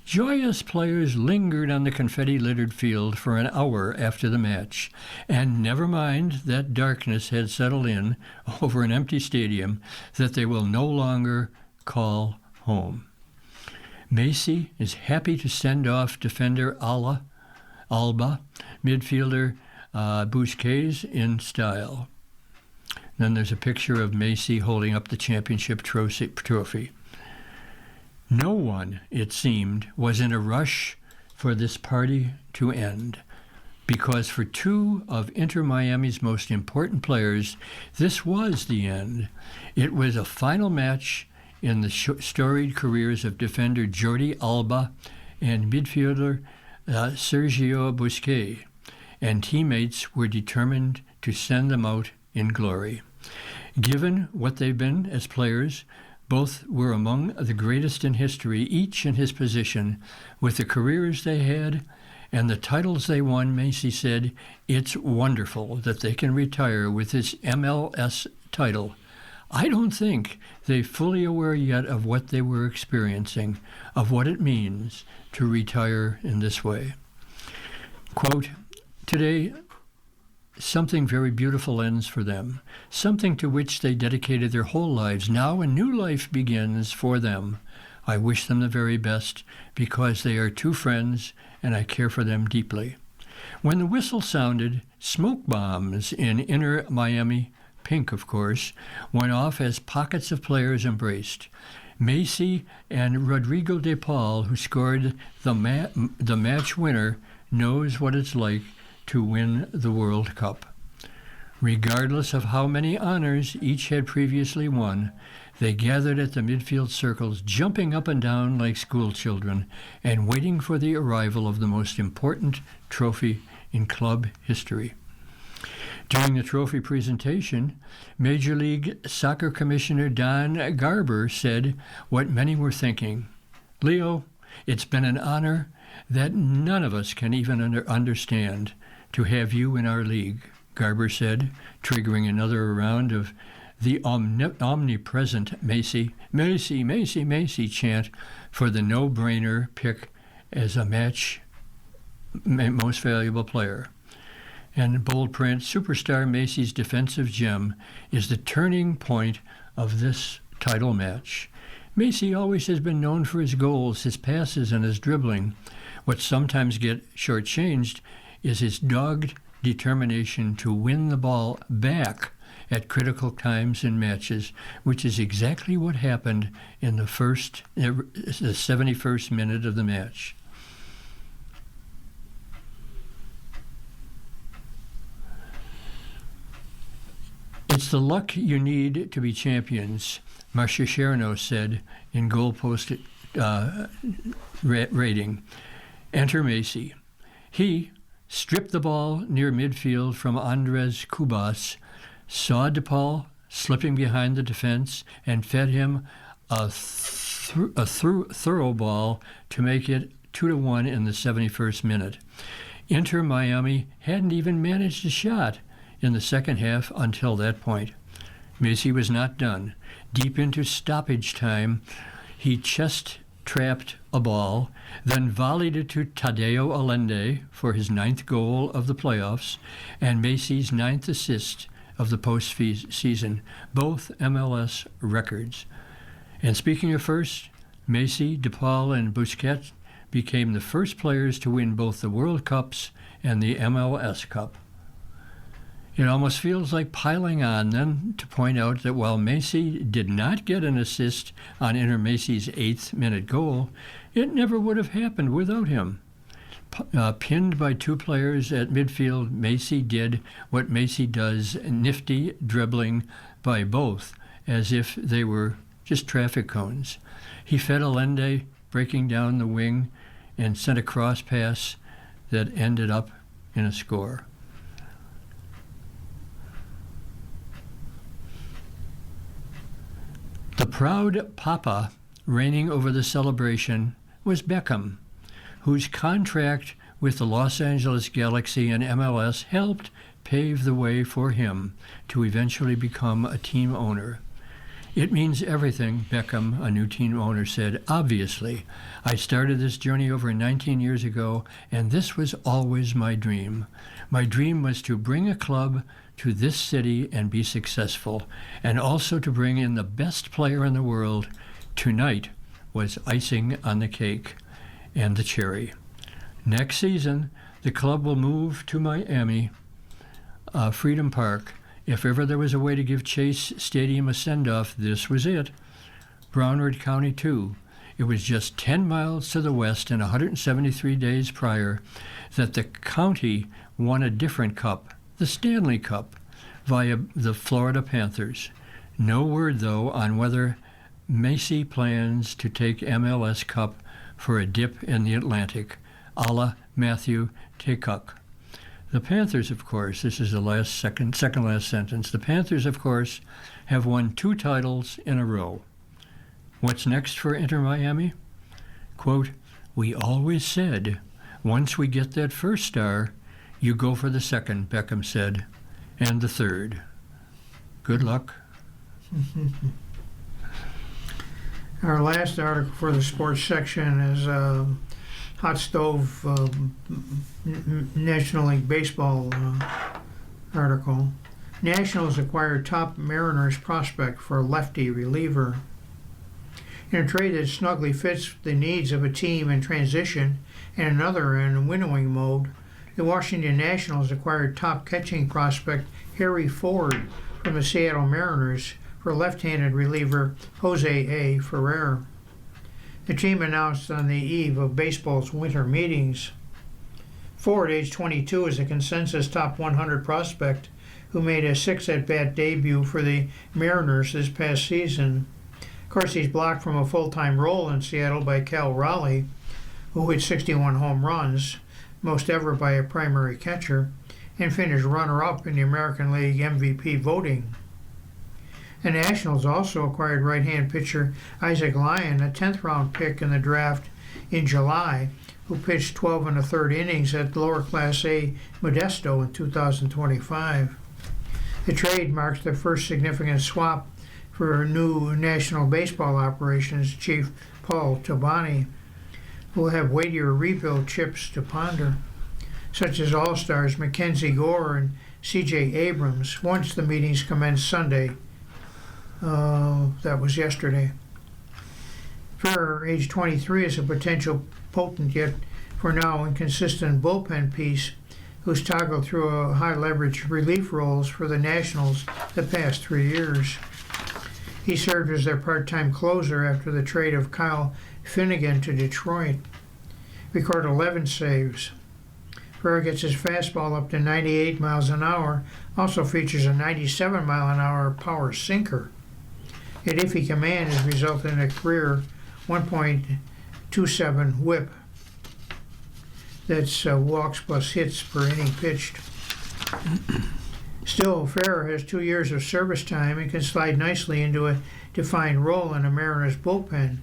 Joyous players lingered on the confetti-littered field for an hour after the match, and never mind that darkness had settled in over an empty stadium that they will no longer call home. Macy is happy to send off defender Alba, midfielder Busquets in style. Then there's a picture of Macy holding up the championship trophy. No one, it seemed, was in a rush for this party to end, because for 2 of Inter Miami's most important players, this was the end. It was a final match in the storied careers of defender Jordi Alba and midfielder Sergio Busquets, and teammates were determined to send them out in glory. Given what they've been as players, both were among the greatest in history, each in his position, with the careers they had and the titles they won. Macy said, "It's wonderful that they can retire with this MLS title. I don't think they're fully aware yet of what they were experiencing, of what it means to retire in this way." Quote, "Today, something very beautiful ends for them, something to which they dedicated their whole lives. Now a new life begins for them. I wish them the very best because they are 2 friends and I care for them deeply." When the whistle sounded, smoke bombs in Inter Miami, pink of course, went off as pockets of players embraced. Macy and Rodrigo de Paul, who scored the match winner, knows what it's like to win the World Cup. Regardless of how many honors each had previously won, they gathered at the midfield circles, jumping up and down like school children and waiting for the arrival of the most important trophy in club history. During the trophy presentation, Major League Soccer Commissioner Don Garber said what many were thinking. "Leo, it's been an honor that none of us can even understand to have you in our league," Garber said, triggering another round of the omnipresent Macy, Macy, Macy, Macy chant for the no-brainer pick as a match most valuable player. And bold print, superstar Macy's defensive gem is the turning point of this title match. Macy always has been known for his goals, his passes, and his dribbling. What sometimes get shortchanged is his dogged determination to win the ball back at critical times in matches, which is exactly what happened in the 71st minute of the match. "It's the luck you need to be champions," Mascherano said in goalpost rating. Enter Macy. He stripped the ball near midfield from Andres Cubas, saw DePaul slipping behind the defense, and fed him a thorough ball to make it 2-1 in the 71st minute. Inter Miami hadn't even managed a shot in the second half until that point. Macy was not done. Deep into stoppage time, he chest-trapped a ball, then volleyed it to Tadeo Allende for his 9th goal of the playoffs and Macy's 9th assist of the postseason, both MLS records. And speaking of first, Macy, DePaul, and Busquets became the first players to win both the World Cups and the MLS Cup. It almost feels like piling on then to point out that while Macy did not get an assist on Inter Macy's 8th-minute goal, it never would have happened without him. Pinned by two players at midfield, Macy did what Macy does, nifty dribbling by both, as if they were just traffic cones. He fed Allende, breaking down the wing, and sent a cross pass that ended up in a score. The proud papa reigning over the celebration was Beckham, whose contract with the Los Angeles Galaxy and MLS helped pave the way for him to eventually become a team owner. It means everything, Beckham, a new team owner, said. Obviously, I started this journey over 19 years ago, and this was always my dream. My dream was to bring a club to this city and be successful, and also to bring in the best player in the world. Tonight was icing on the cake and the cherry. Next season, the club will move to Miami, Freedom Park. If ever there was a way to give Chase Stadium a send-off, this was it. Broward County, too. It was just 10 miles to the west and 173 days prior that the county won a different cup, the Stanley Cup, via the Florida Panthers. No word, though, on whether Macy plans to take MLS Cup for a dip in the Atlantic, a la Matthew Tkachuk. The Panthers, of course, this is the second last sentence. The Panthers, of course, have won 2 titles in a row. What's next for Inter Miami? Quote, we always said, once we get that first star, you go for the second, Beckham said, and the third. Good luck. Our last article for the sports section is Hot Stove National League Baseball article. Nationals acquired top Mariners prospect for a lefty reliever. In a trade that snugly fits the needs of a team in transition and another in winnowing mode, the Washington Nationals acquired top catching prospect Harry Ford from the Seattle Mariners for left-handed reliever Jose A. Ferrer. The team announced on the eve of baseball's winter meetings. Ford, age 22, is a consensus top 100 prospect who made a 6-at-bat debut for the Mariners this past season. Of course, he's blocked from a full-time role in Seattle by Cal Raleigh, who hit 61 home runs, most ever by a primary catcher, and finished runner-up in the American League MVP voting. The Nationals also acquired right-hand pitcher Isaac Lyon, a 10th-round pick in the draft in July, who pitched 12 1/3 innings at lower Class A Modesto in 2025. The trade marks the first significant swap for new National Baseball Operations Chief Paul Tobani, who will have weightier rebuild chips to ponder, such as All-Stars Mackenzie Gore and C.J. Abrams, once the meetings commenced Sunday. That was yesterday. Ferrer, age 23, is a potential potent yet for now inconsistent bullpen piece who's toggled through a high-leverage relief roles for the Nationals the past 3 years. He served as their part-time closer after the trade of Kyle Finnegan to Detroit. Recorded 11 saves. Ferrer gets his fastball up to 98 miles an hour, also features a 97-mile-an-hour power sinker. At iffy command has resulted in a career 1.27 whip. That's walks plus hits per inning pitched. Still, Ferrer has 2 years of service time and can slide nicely into a defined role in the Mariners bullpen,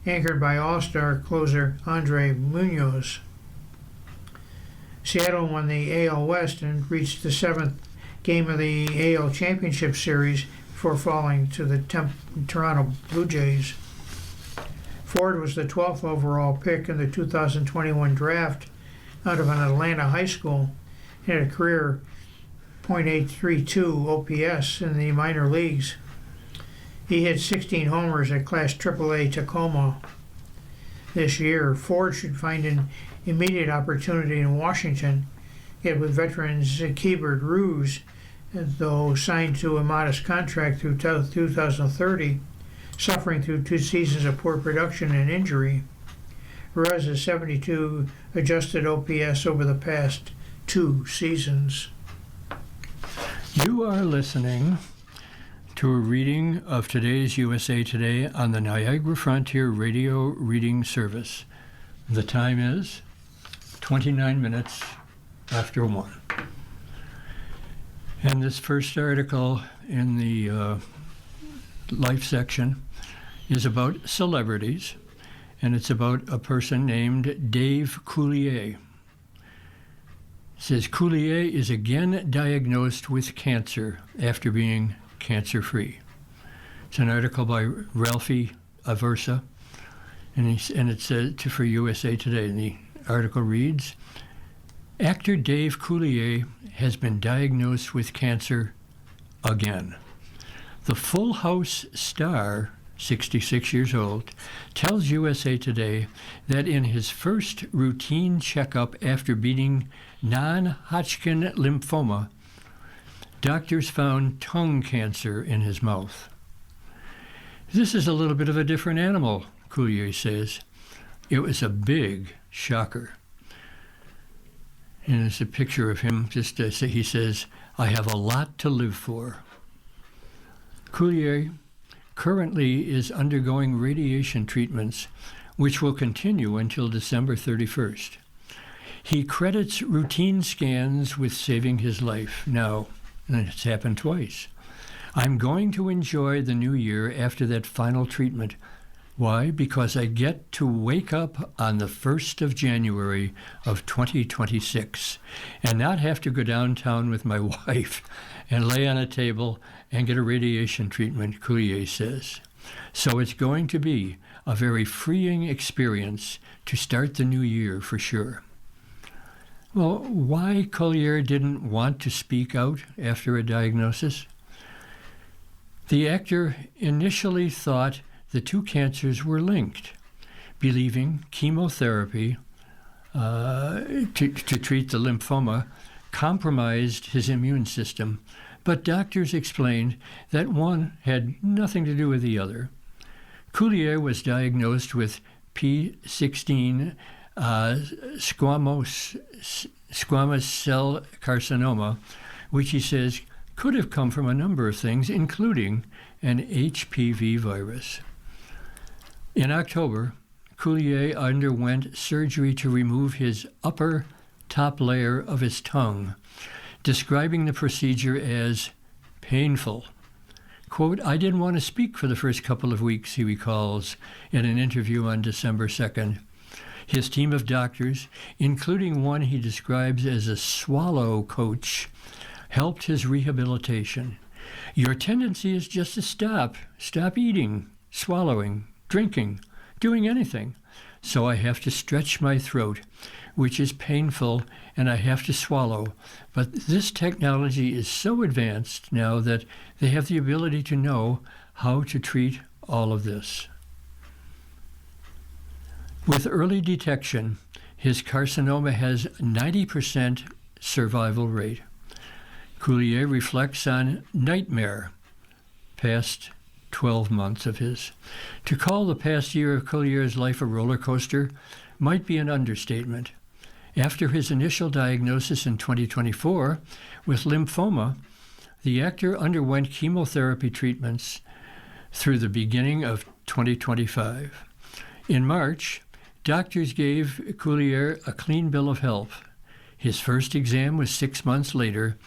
anchored by all-star closer Andre Munoz. Seattle won the AL West and reached the 7th game of the AL Championship Series before falling to the Toronto Blue Jays. Ford was the 12th overall pick in the 2021 draft out of an Atlanta high school. He had a career .832 OPS in the minor leagues. He hit 16 homers at Class AAA Tacoma this year. Ford should find an immediate opportunity in Washington, yet with veterans Keibert Ruse though signed to a modest contract through 2030, suffering through 2 seasons of poor production and injury. Russ has 72 adjusted OPS over the past 2 seasons. You are listening to a reading of today's USA Today on the Niagara Frontier Radio Reading Service. The time is 29 minutes after 1. And this first article in the Life section is about celebrities, and it's about a person named Dave Coulier. It says Coulier is again diagnosed with cancer after being cancer-free. It's an article by Ralphie Aversa, and it says for USA Today. And the article reads, actor Dave Coulier has been diagnosed with cancer again. The Full House star, 66 years old, tells USA Today that in his first routine checkup after beating non-Hodgkin lymphoma, doctors found tongue cancer in his mouth. This is a little bit of a different animal, Coulier says. It was a big shocker. And it's a picture of him. He says, I have a lot to live for. Coulier currently is undergoing radiation treatments, which will continue until December 31st. He credits routine scans with saving his life. Now, and it's happened twice. I'm going to enjoy the new year after that final treatment. Why? Because I get to wake up on the 1st of January of 2026 and not have to go downtown with my wife and lay on a table and get a radiation treatment, Coulier says. So it's going to be a very freeing experience to start the new year for sure. Well, why Coulier didn't want to speak out after a diagnosis? The actor initially thought the 2 cancers were linked, believing chemotherapy to treat the lymphoma compromised his immune system, but doctors explained that one had nothing to do with the other. Coulier was diagnosed with P16 squamous cell carcinoma, which he says could have come from a number of things, including an HPV virus. In October, Coulier underwent surgery to remove his upper top layer of his tongue, describing the procedure as painful. Quote, I didn't want to speak for the first couple of weeks, he recalls in an interview on December 2nd. His team of doctors, including one he describes as a swallow coach, helped his rehabilitation. Your tendency is just to stop eating, swallowing, drinking, doing anything. So I have to stretch my throat, which is painful, and I have to swallow. But this technology is so advanced now that they have the ability to know how to treat all of this. With early detection, his carcinoma has 90% survival rate. Coulier reflects on nightmare, past 12 months of his. To call the past year of Coulier's life a roller coaster might be an understatement. After his initial diagnosis in 2024 with lymphoma, the actor underwent chemotherapy treatments through the beginning of 2025. In March, doctors gave Coulier a clean bill of health. His first exam was 6 months later,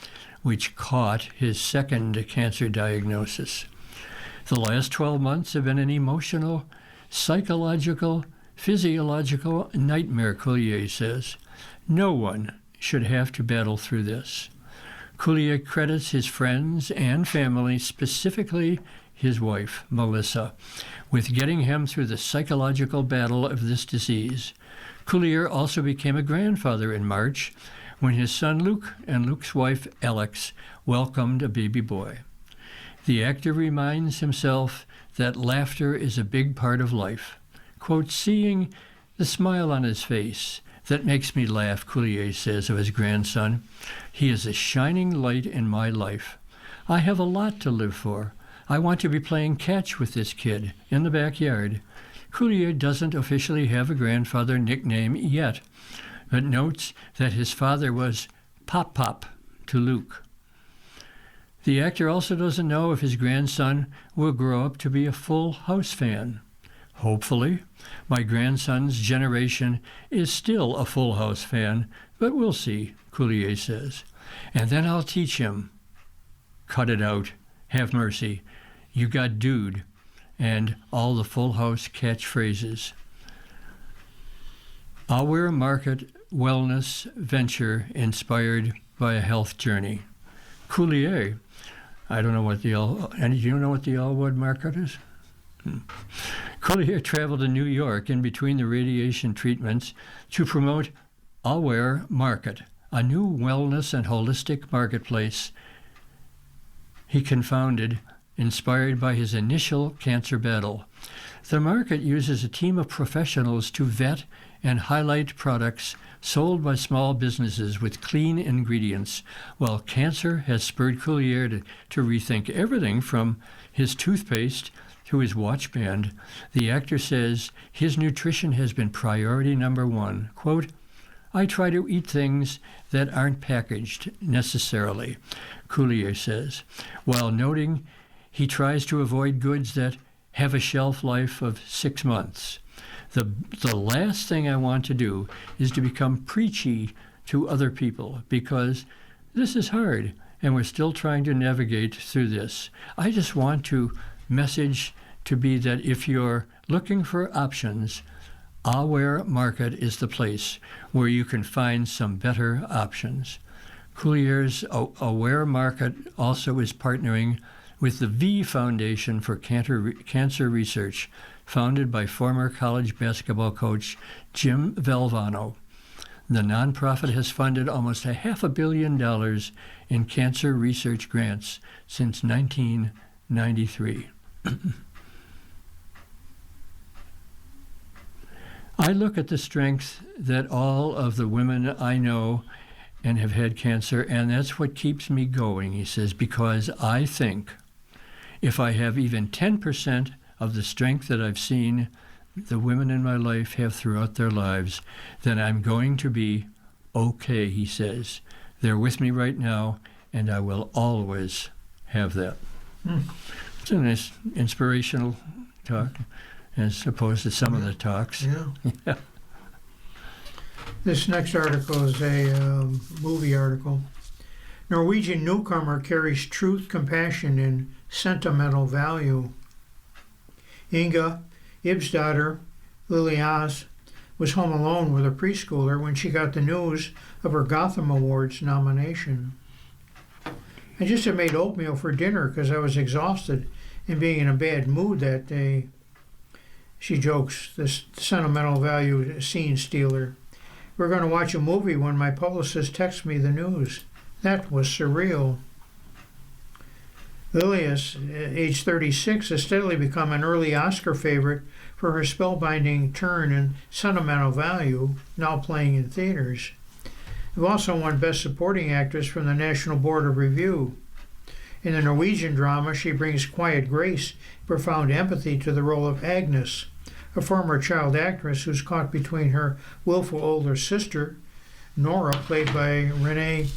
which caught his second cancer diagnosis. The last 12 months have been an emotional, psychological, physiological nightmare, Coulier says. No one should have to battle through this. Coulier credits his friends and family, specifically his wife, Melissa, with getting him through the psychological battle of this disease. Coulier also became a grandfather in March when his son Luke and Luke's wife Alex welcomed a baby boy. The actor reminds himself that laughter is a big part of life. Quote, seeing the smile on his face, that makes me laugh, Coulier says of his grandson. He is a shining light in my life. I have a lot to live for. I want to be playing catch with this kid in the backyard. Coulier doesn't officially have a grandfather nickname yet, but notes that his father was Pop Pop to Luke. The actor also doesn't know if his grandson will grow up to be a Full House fan. Hopefully, my grandson's generation is still a Full House fan, but we'll see, Coulier says. And then I'll teach him. Cut it out. Have mercy. You got dude. And all the Full House catchphrases. Our market wellness venture inspired by a health journey. Coulier, I don't know what do you know what the Allwood market is? Coulier traveled to New York in between the radiation treatments to promote Aware Market, a new wellness and holistic marketplace he confounded, inspired by his initial cancer battle. The market uses a team of professionals to vet and highlight products sold by small businesses with clean ingredients, while cancer has spurred Coulier to rethink everything from his toothpaste to his watch band. The actor says his nutrition has been priority number one. Quote, I try to eat things that aren't packaged necessarily, Coulier says, while noting he tries to avoid goods that have a shelf life of 6 months. The last thing I want to do is to become preachy to other people, because this is hard and we're still trying to navigate through this. I just want to message to be that if you're looking for options, Aware Market is the place where you can find some better options. Coulier's Aware Market also is partnering with the V Foundation for Cancer Research, founded by former college basketball coach Jim Valvano. The nonprofit has funded almost $500 million in cancer research grants since 1993. I look at the strength that all of the women I know and have had cancer, and that's what keeps me going, he says, because I think if I have even 10% of the strength that I've seen the women in my life have throughout their lives, then I'm going to be okay, he says. They're with me right now, and I will always have that. It's a nice inspirational talk, as opposed to some of the talks. Yeah. This next article is a movie article. Norwegian newcomer carries truth, compassion, and sentimental value. Inga Ibsdottir Lilias was home alone with a preschooler when she got the news of her Gotham Awards nomination. I just had made oatmeal for dinner because I was exhausted and being in a bad mood that day. She jokes, this sentimental value scene stealer. We're going to watch a movie when my publicist texts me the news. That was surreal. Lilias, age 36, has steadily become an early Oscar favorite for her spellbinding turn and sentimental value, now playing in theaters. We've also won Best Supporting Actress from the National Board of Review. In the Norwegian drama, she brings quiet grace, profound empathy to the role of Agnes, a former child actress who's caught between her willful older sister, Nora, played by Renee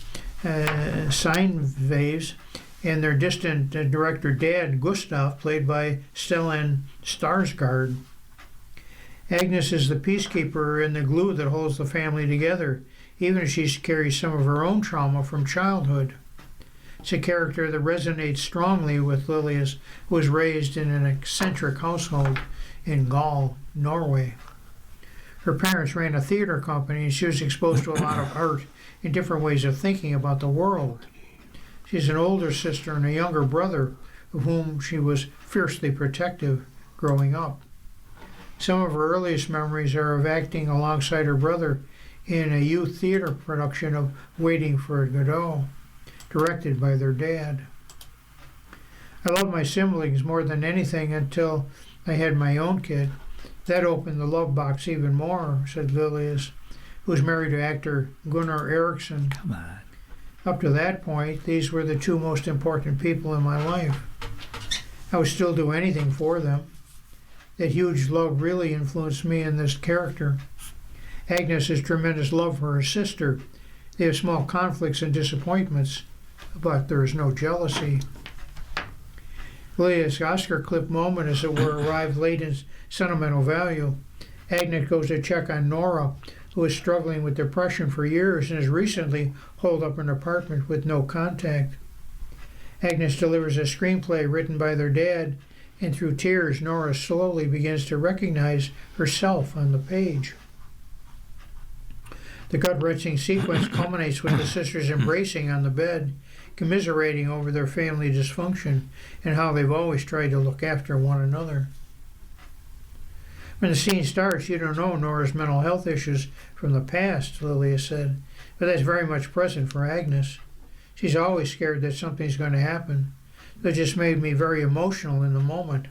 Seinveves, and their distant director dad, Gustav, played by Stellan Skarsgård. Agnes is the peacekeeper and the glue that holds the family together, even as she carries some of her own trauma from childhood. It's a character that resonates strongly with Lilias, who was raised in an eccentric household in Gaul, Norway. Her parents ran a theater company, and she was exposed to a lot of art and different ways of thinking about the world. She's an older sister and a younger brother of whom she was fiercely protective growing up. Some of her earliest memories are of acting alongside her brother in a youth theater production of Waiting for Godot, directed by their dad. I love my siblings more than anything until I had my own kid. That opened the love box even more, said Lilias. who's married to actor Gunnar Eriksson. Come on. Up to that point, these were the two most important people in my life. I would still do anything for them. That huge love really influenced me in this character. Agnes has tremendous love for her sister. They have small conflicts and disappointments, but there is no jealousy. Lilia's Oscar clip moment, as it were, arrived late in sentimental value. Agnes goes to check on Nora, who is struggling with depression for years and has recently holed up in an apartment with no contact. Agnes delivers a screenplay written by their dad, and through tears, Nora slowly begins to recognize herself on the page. The gut-wrenching sequence culminates with the sisters embracing on the bed, commiserating over their family dysfunction and how they've always tried to look after one another. When the scene starts, you don't know Nora's mental health issues from the past, Lilia said, but that's very much present for Agnes. She's always scared that something's going to happen. That just made me very emotional in the moment.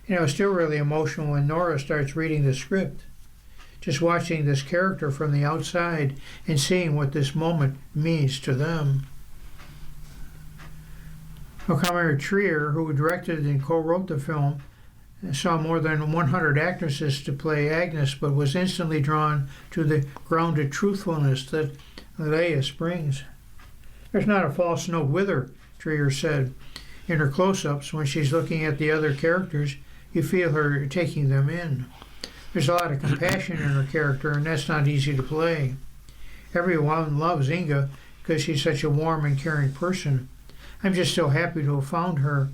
And I was still really emotional when Nora starts reading the script. Just watching this character from the outside and seeing what this moment means to them. O'Connor Trier, who directed and co-wrote the film, saw more than 100 actresses to play Agnes, but was instantly drawn to the grounded truthfulness that Leia brings. There's not a false note with her, Trier said. In her close-ups, when she's looking at the other characters, you feel her taking them in. There's a lot of compassion in her character, and that's not easy to play. Everyone loves Inga because she's such a warm and caring person. I'm just so happy to have found her.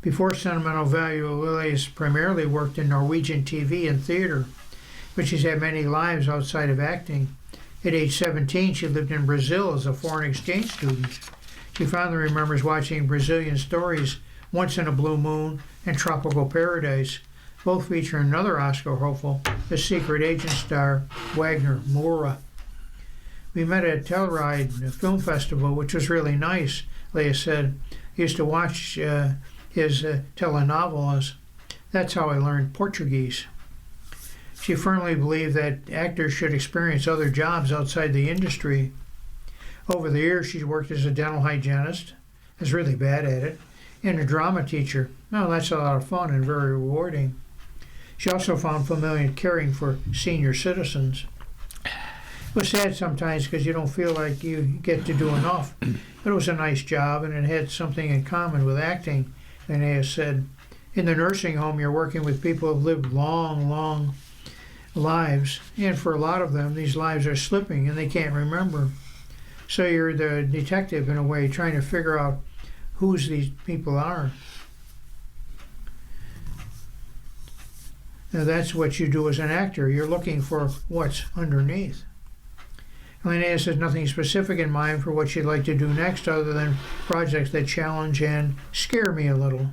Before Sentimental Value, Lily has primarily worked in Norwegian TV and theater, but she's had many lives outside of acting. At age 17, she lived in Brazil as a foreign exchange student. She fondly remembers watching Brazilian stories, Once in a Blue Moon and Tropical Paradise, both feature another Oscar hopeful, the secret agent star, Wagner Moura. We met at Telluride Film Festival, which was really nice, Leia said. I used to watch his telenovelas. That's how I learned Portuguese. She firmly believed that actors should experience other jobs outside the industry. Over the years, she's worked as a dental hygienist, is really bad at it, and a drama teacher. Now, that's a lot of fun and very rewarding. She also found familiar caring for senior citizens. It was sad sometimes because you don't feel like you get to do enough, but it was a nice job and it had something in common with acting, Linnea said. In the nursing home, you're working with people who have lived long, long lives, and for a lot of them, these lives are slipping and they can't remember. So you're the detective in a way, trying to figure out whose these people are. Now that's what you do as an actor. You're looking for what's underneath. Linnea says nothing specific in mind for what she'd like to do next other than projects that challenge and scare me a little.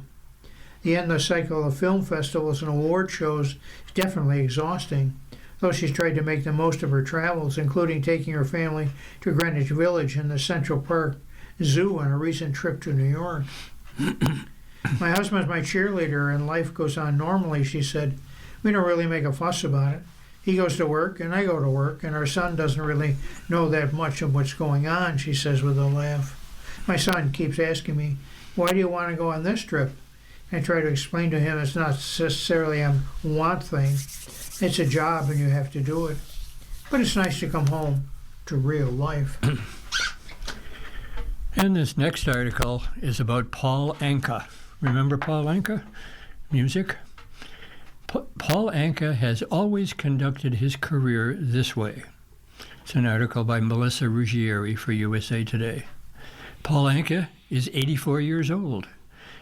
The endless cycle of film festivals and award shows is definitely exhausting, though she's tried to make the most of her travels, including taking her family to Greenwich Village and the Central Park Zoo on a recent trip to New York. My husband's my cheerleader and life goes on normally, she said. We don't really make a fuss about it. He goes to work and I go to work, and our son doesn't really know that much of what's going on, she says with a laugh. My son keeps asking me, why do you want to go on this trip? I try to explain to him it's not necessarily a want thing. It's a job and you have to do it. But it's nice to come home to real life. And this next article is about Paul Anka. Remember Paul Anka? Music? Paul Anka has always conducted his career this way. It's an article by Melissa Ruggieri for USA Today. Paul Anka is 84 years old.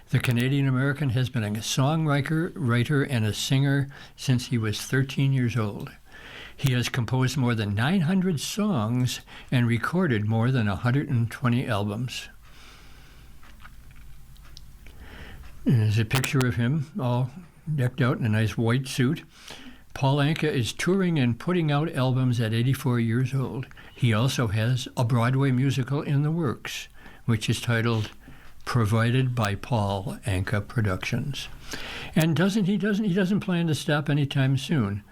The Canadian-American has been a songwriter, writer, and a singer since he was 13 years old. He has composed more than 900 songs and recorded more than 120 albums. And there's a picture of him all decked out in a nice white suit. Paul Anka is touring and putting out albums at 84 years old. He also has a Broadway musical in the works, which is titled Provided by Paul Anka Productions. And he doesn't plan to stop anytime soon.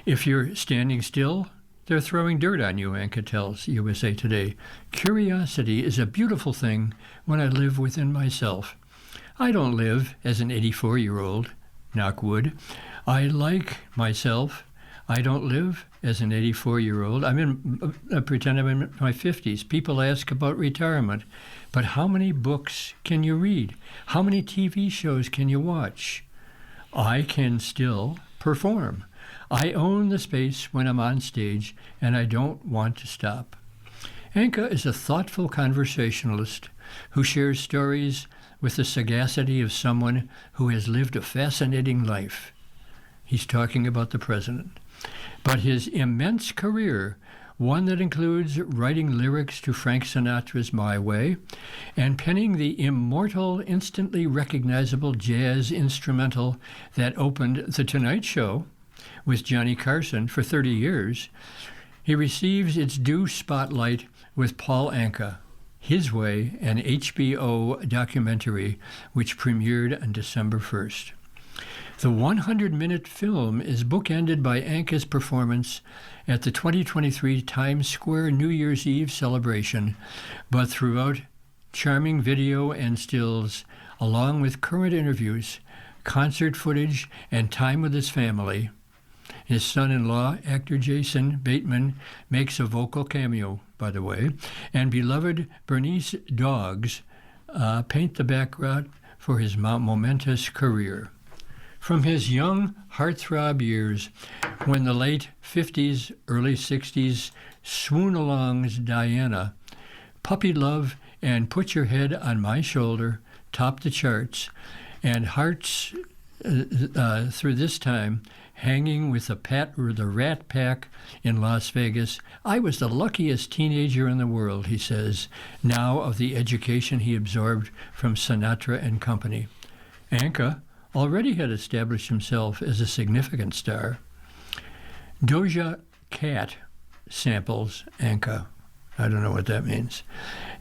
If you're standing still, they're throwing dirt on you, Anka tells USA Today. Curiosity is a beautiful thing when I live within myself. I don't live as an 84-year-old, knock wood. I like myself. I don't live as an 84-year-old. I pretend I'm in my 50s. People ask about retirement, but how many books can you read? How many TV shows can you watch? I can still perform. I own the space when I'm on stage, and I don't want to stop. Anka is a thoughtful conversationalist who shares stories with the sagacity of someone who has lived a fascinating life. He's talking about the president. But his immense career, one that includes writing lyrics to Frank Sinatra's My Way and penning the immortal, instantly recognizable jazz instrumental that opened The Tonight Show with Johnny Carson for 30 years, he receives its due spotlight with Paul Anka, His Way, an HBO documentary which premiered on December 1st. The 100-minute film is bookended by Anka's performance at the 2023 Times Square New Year's Eve celebration, but throughout charming video and stills, along with current interviews, concert footage, and time with his family. His son-in-law, actor Jason Bateman, makes a vocal cameo, by the way, and beloved Bernice Dogs paint the background for his momentous career. From his young heartthrob years, when the late 50s, early 60s swoon-alongs Diana, Puppy Love, and Put Your Head on My Shoulder topped the charts, and Hearts through this time, hanging with the Rat Pack in Las Vegas. I was the luckiest teenager in the world, he says, now of the education he absorbed from Sinatra and company. Anka already had established himself as a significant star. Doja Cat samples Anka. I don't know what that means.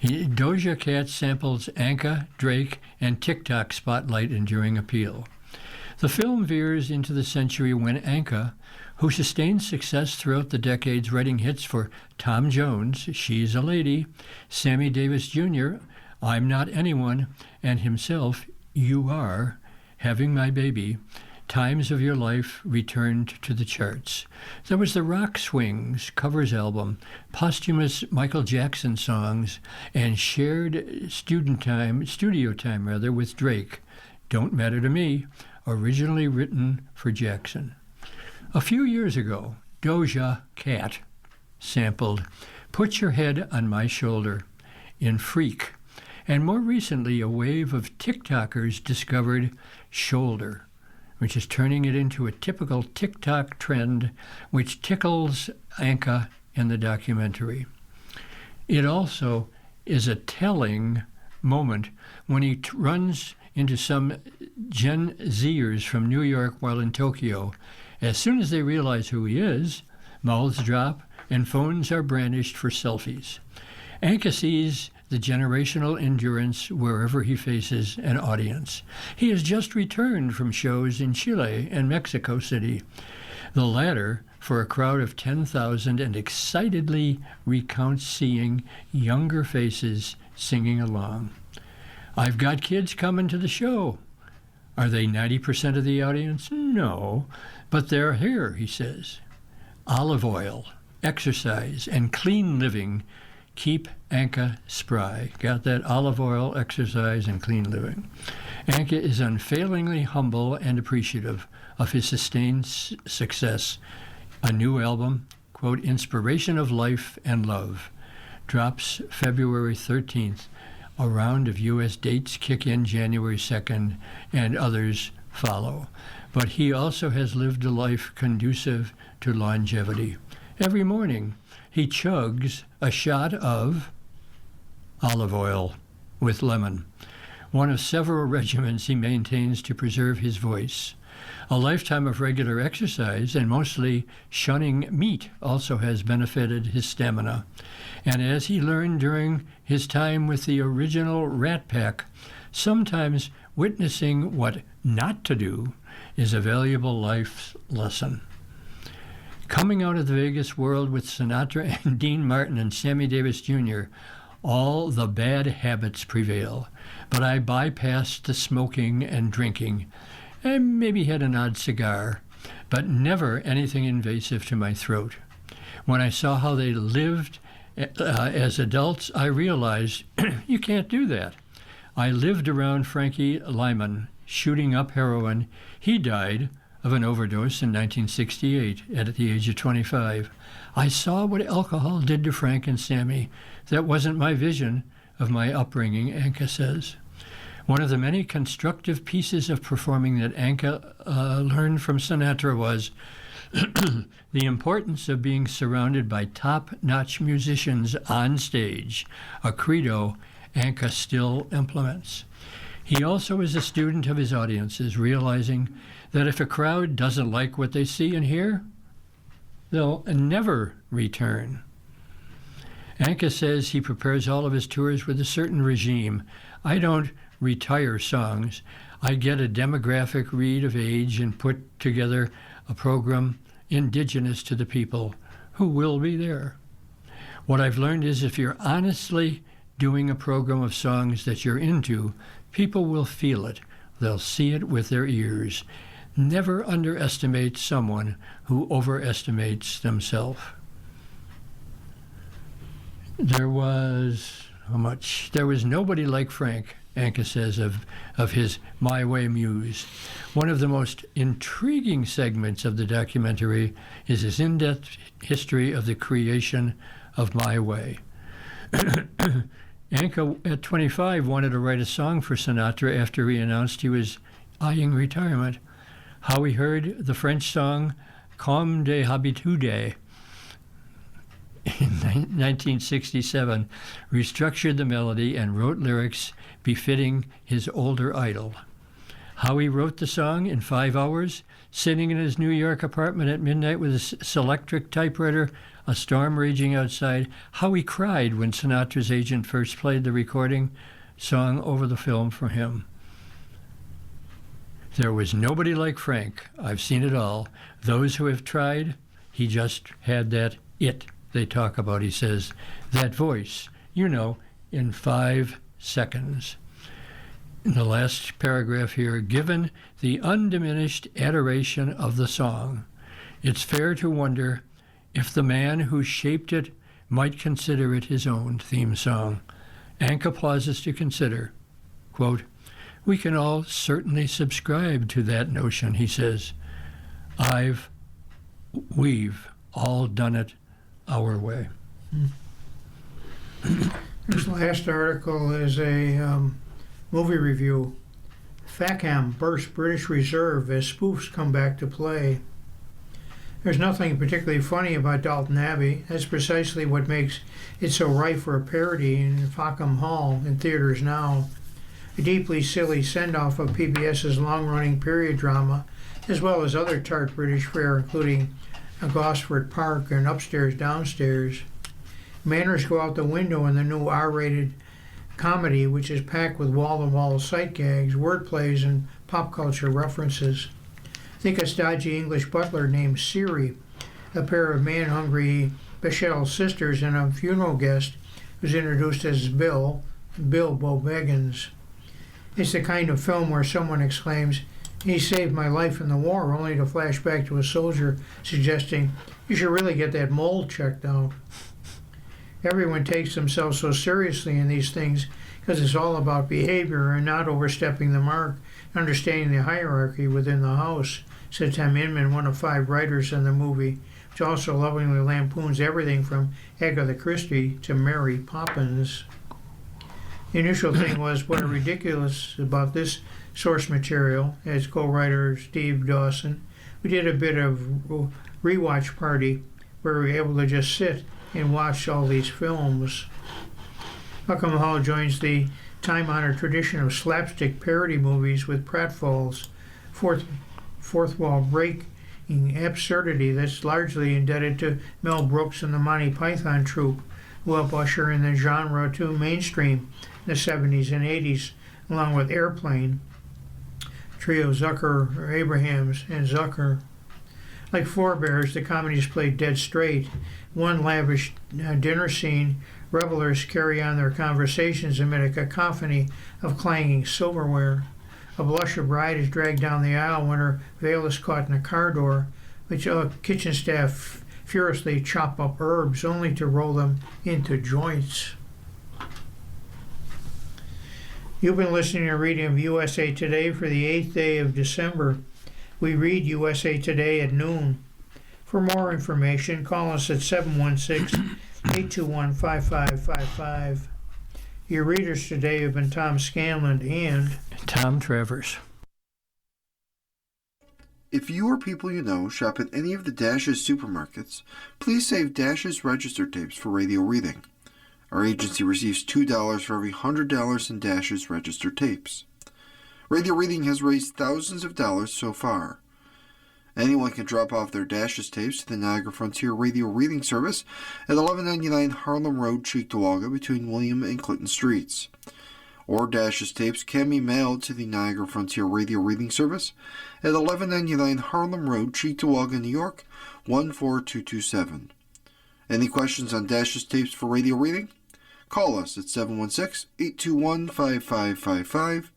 Doja Cat samples Anka, Drake, and TikTok Spotlight Enduring Appeal. The film veers into the century when Anka, who sustained success throughout the decades writing hits for Tom Jones, She's a Lady, Sammy Davis Jr., I'm Not Anyone, and himself, You Are, Having My Baby, Times of Your Life returned to the charts. There was the Rock Swings covers album, posthumous Michael Jackson songs, and shared studio time with Drake, Don't Matter to Me, originally written for Jackson. A few years ago, Doja Cat sampled Put Your Head on My Shoulder in Freak, and more recently a wave of TikTokers discovered Shoulder, which is turning it into a typical TikTok trend which tickles Anka in the documentary. It also is a telling moment when he runs into some Gen Zers from New York while in Tokyo. As soon as they realize who he is, mouths drop and phones are brandished for selfies. Anka sees the generational endurance wherever he faces an audience. He has just returned from shows in Chile and Mexico City, the latter for a crowd of 10,000, and excitedly recounts seeing younger faces singing along. I've got kids coming to the show. Are they 90% of the audience? No, but they're here, he says. Olive oil, exercise, and clean living keep Anka spry. Got that? Olive oil, exercise, and clean living. Anka is unfailingly humble and appreciative of his sustained success. A new album, quote, Inspiration of Life and Love, drops February 13th. A round of U.S. dates kick in January 2nd, and others follow. But he also has lived a life conducive to longevity. Every morning, he chugs a shot of olive oil with lemon, one of several regimens he maintains to preserve his voice. A lifetime of regular exercise and mostly shunning meat also has benefited his stamina. And as he learned during his time with the original Rat Pack, sometimes witnessing what not to do is a valuable life lesson. Coming out of the Vegas world with Sinatra and Dean Martin and Sammy Davis Jr., all the bad habits prevail. But I bypassed the smoking and drinking, and maybe had an odd cigar, but never anything invasive to my throat. When I saw how they lived as adults, I realized you can't do that. I lived around Frankie Lyman, shooting up heroin. He died of an overdose in 1968 at the age of 25. I saw what alcohol did to Frank and Sammy. That wasn't my vision of my upbringing, Anka says. One of the many constructive pieces of performing that Anka learned from Sinatra was the importance of being surrounded by top-notch musicians on stage, a credo Anka still implements. He also is a student of his audiences, realizing that if a crowd doesn't like what they see and hear, they'll never return. Anka says he prepares all of his tours with a certain regime. I don't retire songs. I get a demographic read of age and put together a program indigenous to the people who will be there. What I've learned is if you're honestly doing a program of songs that you're into, people will feel it. They'll see it with their ears. Never underestimate someone who overestimates themselves. There was nobody like Frank, Anka says of his My Way muse. One of the most intriguing segments of the documentary is his in-depth history of the creation of My Way. Anka, at 25, wanted to write a song for Sinatra after he announced he was eyeing retirement. How he heard the French song Comme des Habitudes in 1967, restructured the melody and wrote lyrics befitting his older idol. How he wrote the song in 5 hours, sitting in his New York apartment at midnight with a Selectric typewriter, a storm raging outside. How he cried when Sinatra's agent first played the recording song over the film for him. There was nobody like Frank. I've seen it all. Those who have tried, he just had that it they talk about, he says. That voice, in 5 seconds. In the last paragraph here, given the undiminished adoration of the song, it's fair to wonder if the man who shaped it might consider it his own theme song. Anka pauses to consider, quote, "We can all certainly subscribe to that notion," he says. We've all done it our way. This last article is a movie review. FACAM bursts British Reserve as spoofs come back to play. There's nothing particularly funny about Downton Abbey. That's precisely what makes it so ripe for a parody in Fackham Hall in theaters now. A deeply silly send-off of PBS's long-running period drama, as well as other tart British fare, including Gosford Park and Upstairs Downstairs. Manners go out the window in the new R-rated comedy, which is packed with wall-to-wall sight gags, wordplays, and pop culture references. Think a stodgy English butler named Siri, a pair of man-hungry Bechdel sisters, and a funeral guest who's introduced as Bill Bo Baggins. It's the kind of film where someone exclaims, "He saved my life in the war," only to flash back to a soldier suggesting, "You should really get that mole checked out." Everyone takes themselves so seriously in these things because it's all about behavior and not overstepping the mark, understanding the hierarchy within the house, said Tim Inman, one of 5 writers in the movie, which also lovingly lampoons everything from Agatha Christie to Mary Poppins. The initial thing was what are ridiculous about this source material, as co-writer Steve Dawson. We did a bit of rewatch party where we were able to just sit and watch all these films. Fackham Hall joins the time-honored tradition of slapstick parody movies with pratfalls, fourth wall breaking absurdity that's largely indebted to Mel Brooks and the Monty Python troupe, who helped usher in the genre to mainstream in the 70s and 80s, along with Airplane, trio Zucker, Abrahams, and Zucker. Like forebears, the comedies played dead straight. One lavish dinner scene, revelers carry on their conversations amid a cacophony of clanging silverware. A blusher bride is dragged down the aisle when her veil is caught in a car door, which kitchen staff furiously chop up herbs only to roll them into joints. You've been listening to a reading of USA Today for the 8th day of December. We read USA Today at noon. For more information, call us at 716-821-5555. Your readers today have been Tom Scanlon and Tom Travers. If you or people you know shop at any of the Dash's supermarkets, please save Dash's register tapes for radio reading. Our agency receives $2 for every $100 in Dash's register tapes. Radio reading has raised thousands of dollars so far. Anyone can drop off their Dash's tapes to the Niagara Frontier Radio Reading Service at 1199 Harlem Road, Cheektowaga, between William and Clinton Streets. Or Dash's tapes can be mailed to the Niagara Frontier Radio Reading Service at 1199 Harlem Road, Cheektowaga, New York, 14227. Any questions on Dash's tapes for radio reading? Call us at 716-821-5555,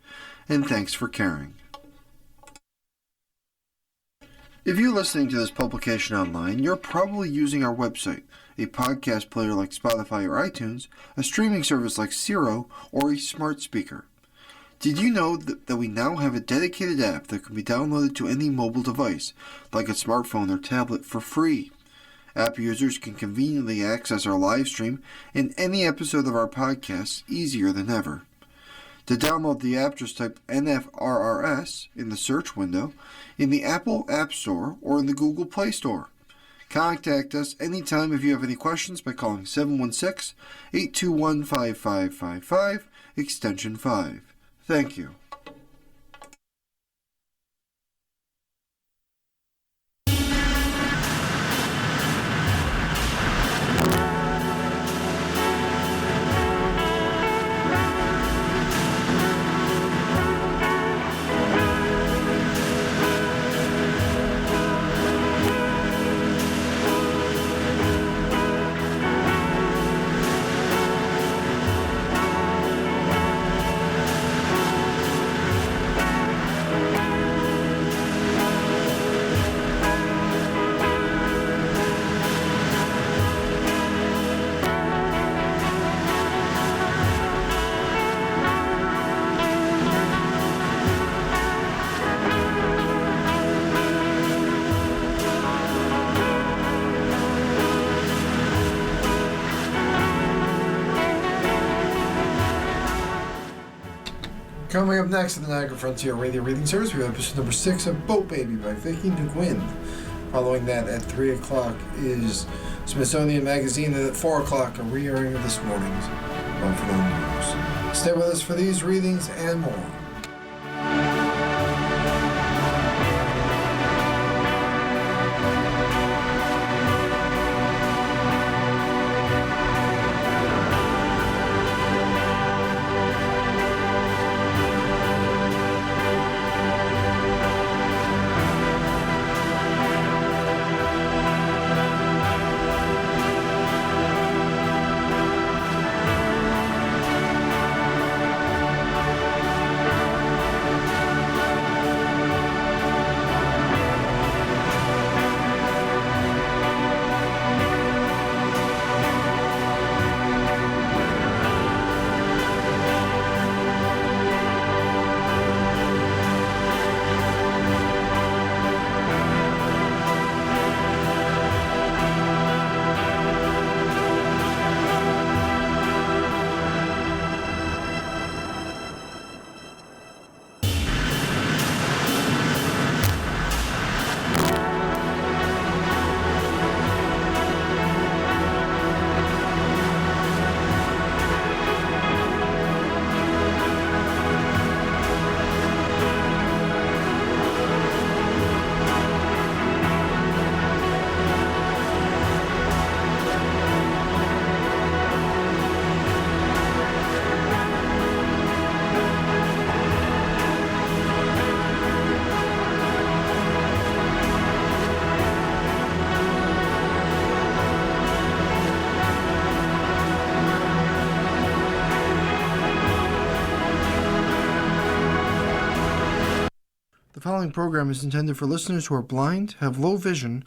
and thanks for caring. If you're listening to this publication online, you're probably using our website, a podcast player like Spotify or iTunes, a streaming service like Siro, or a smart speaker. Did you know that we now have a dedicated app that can be downloaded to any mobile device, like a smartphone or tablet, for free? App users can conveniently access our live stream and any episode of our podcast easier than ever. To download the app, just type NFRRS in the search window in the Apple App Store or in the Google Play Store. Contact us anytime if you have any questions by calling 716-821-5555, extension 5. Thank you. Coming up next on the Niagara Frontier Radio Reading Service, we have episode number 6 of Boat Baby by Vicky Nguyen. Following that at 3 o'clock is Smithsonian Magazine, and at 4 o'clock a re-airing of this morning's Buffalo News. Stay with us for these readings and more. following program is intended for listeners who are blind, have low vision,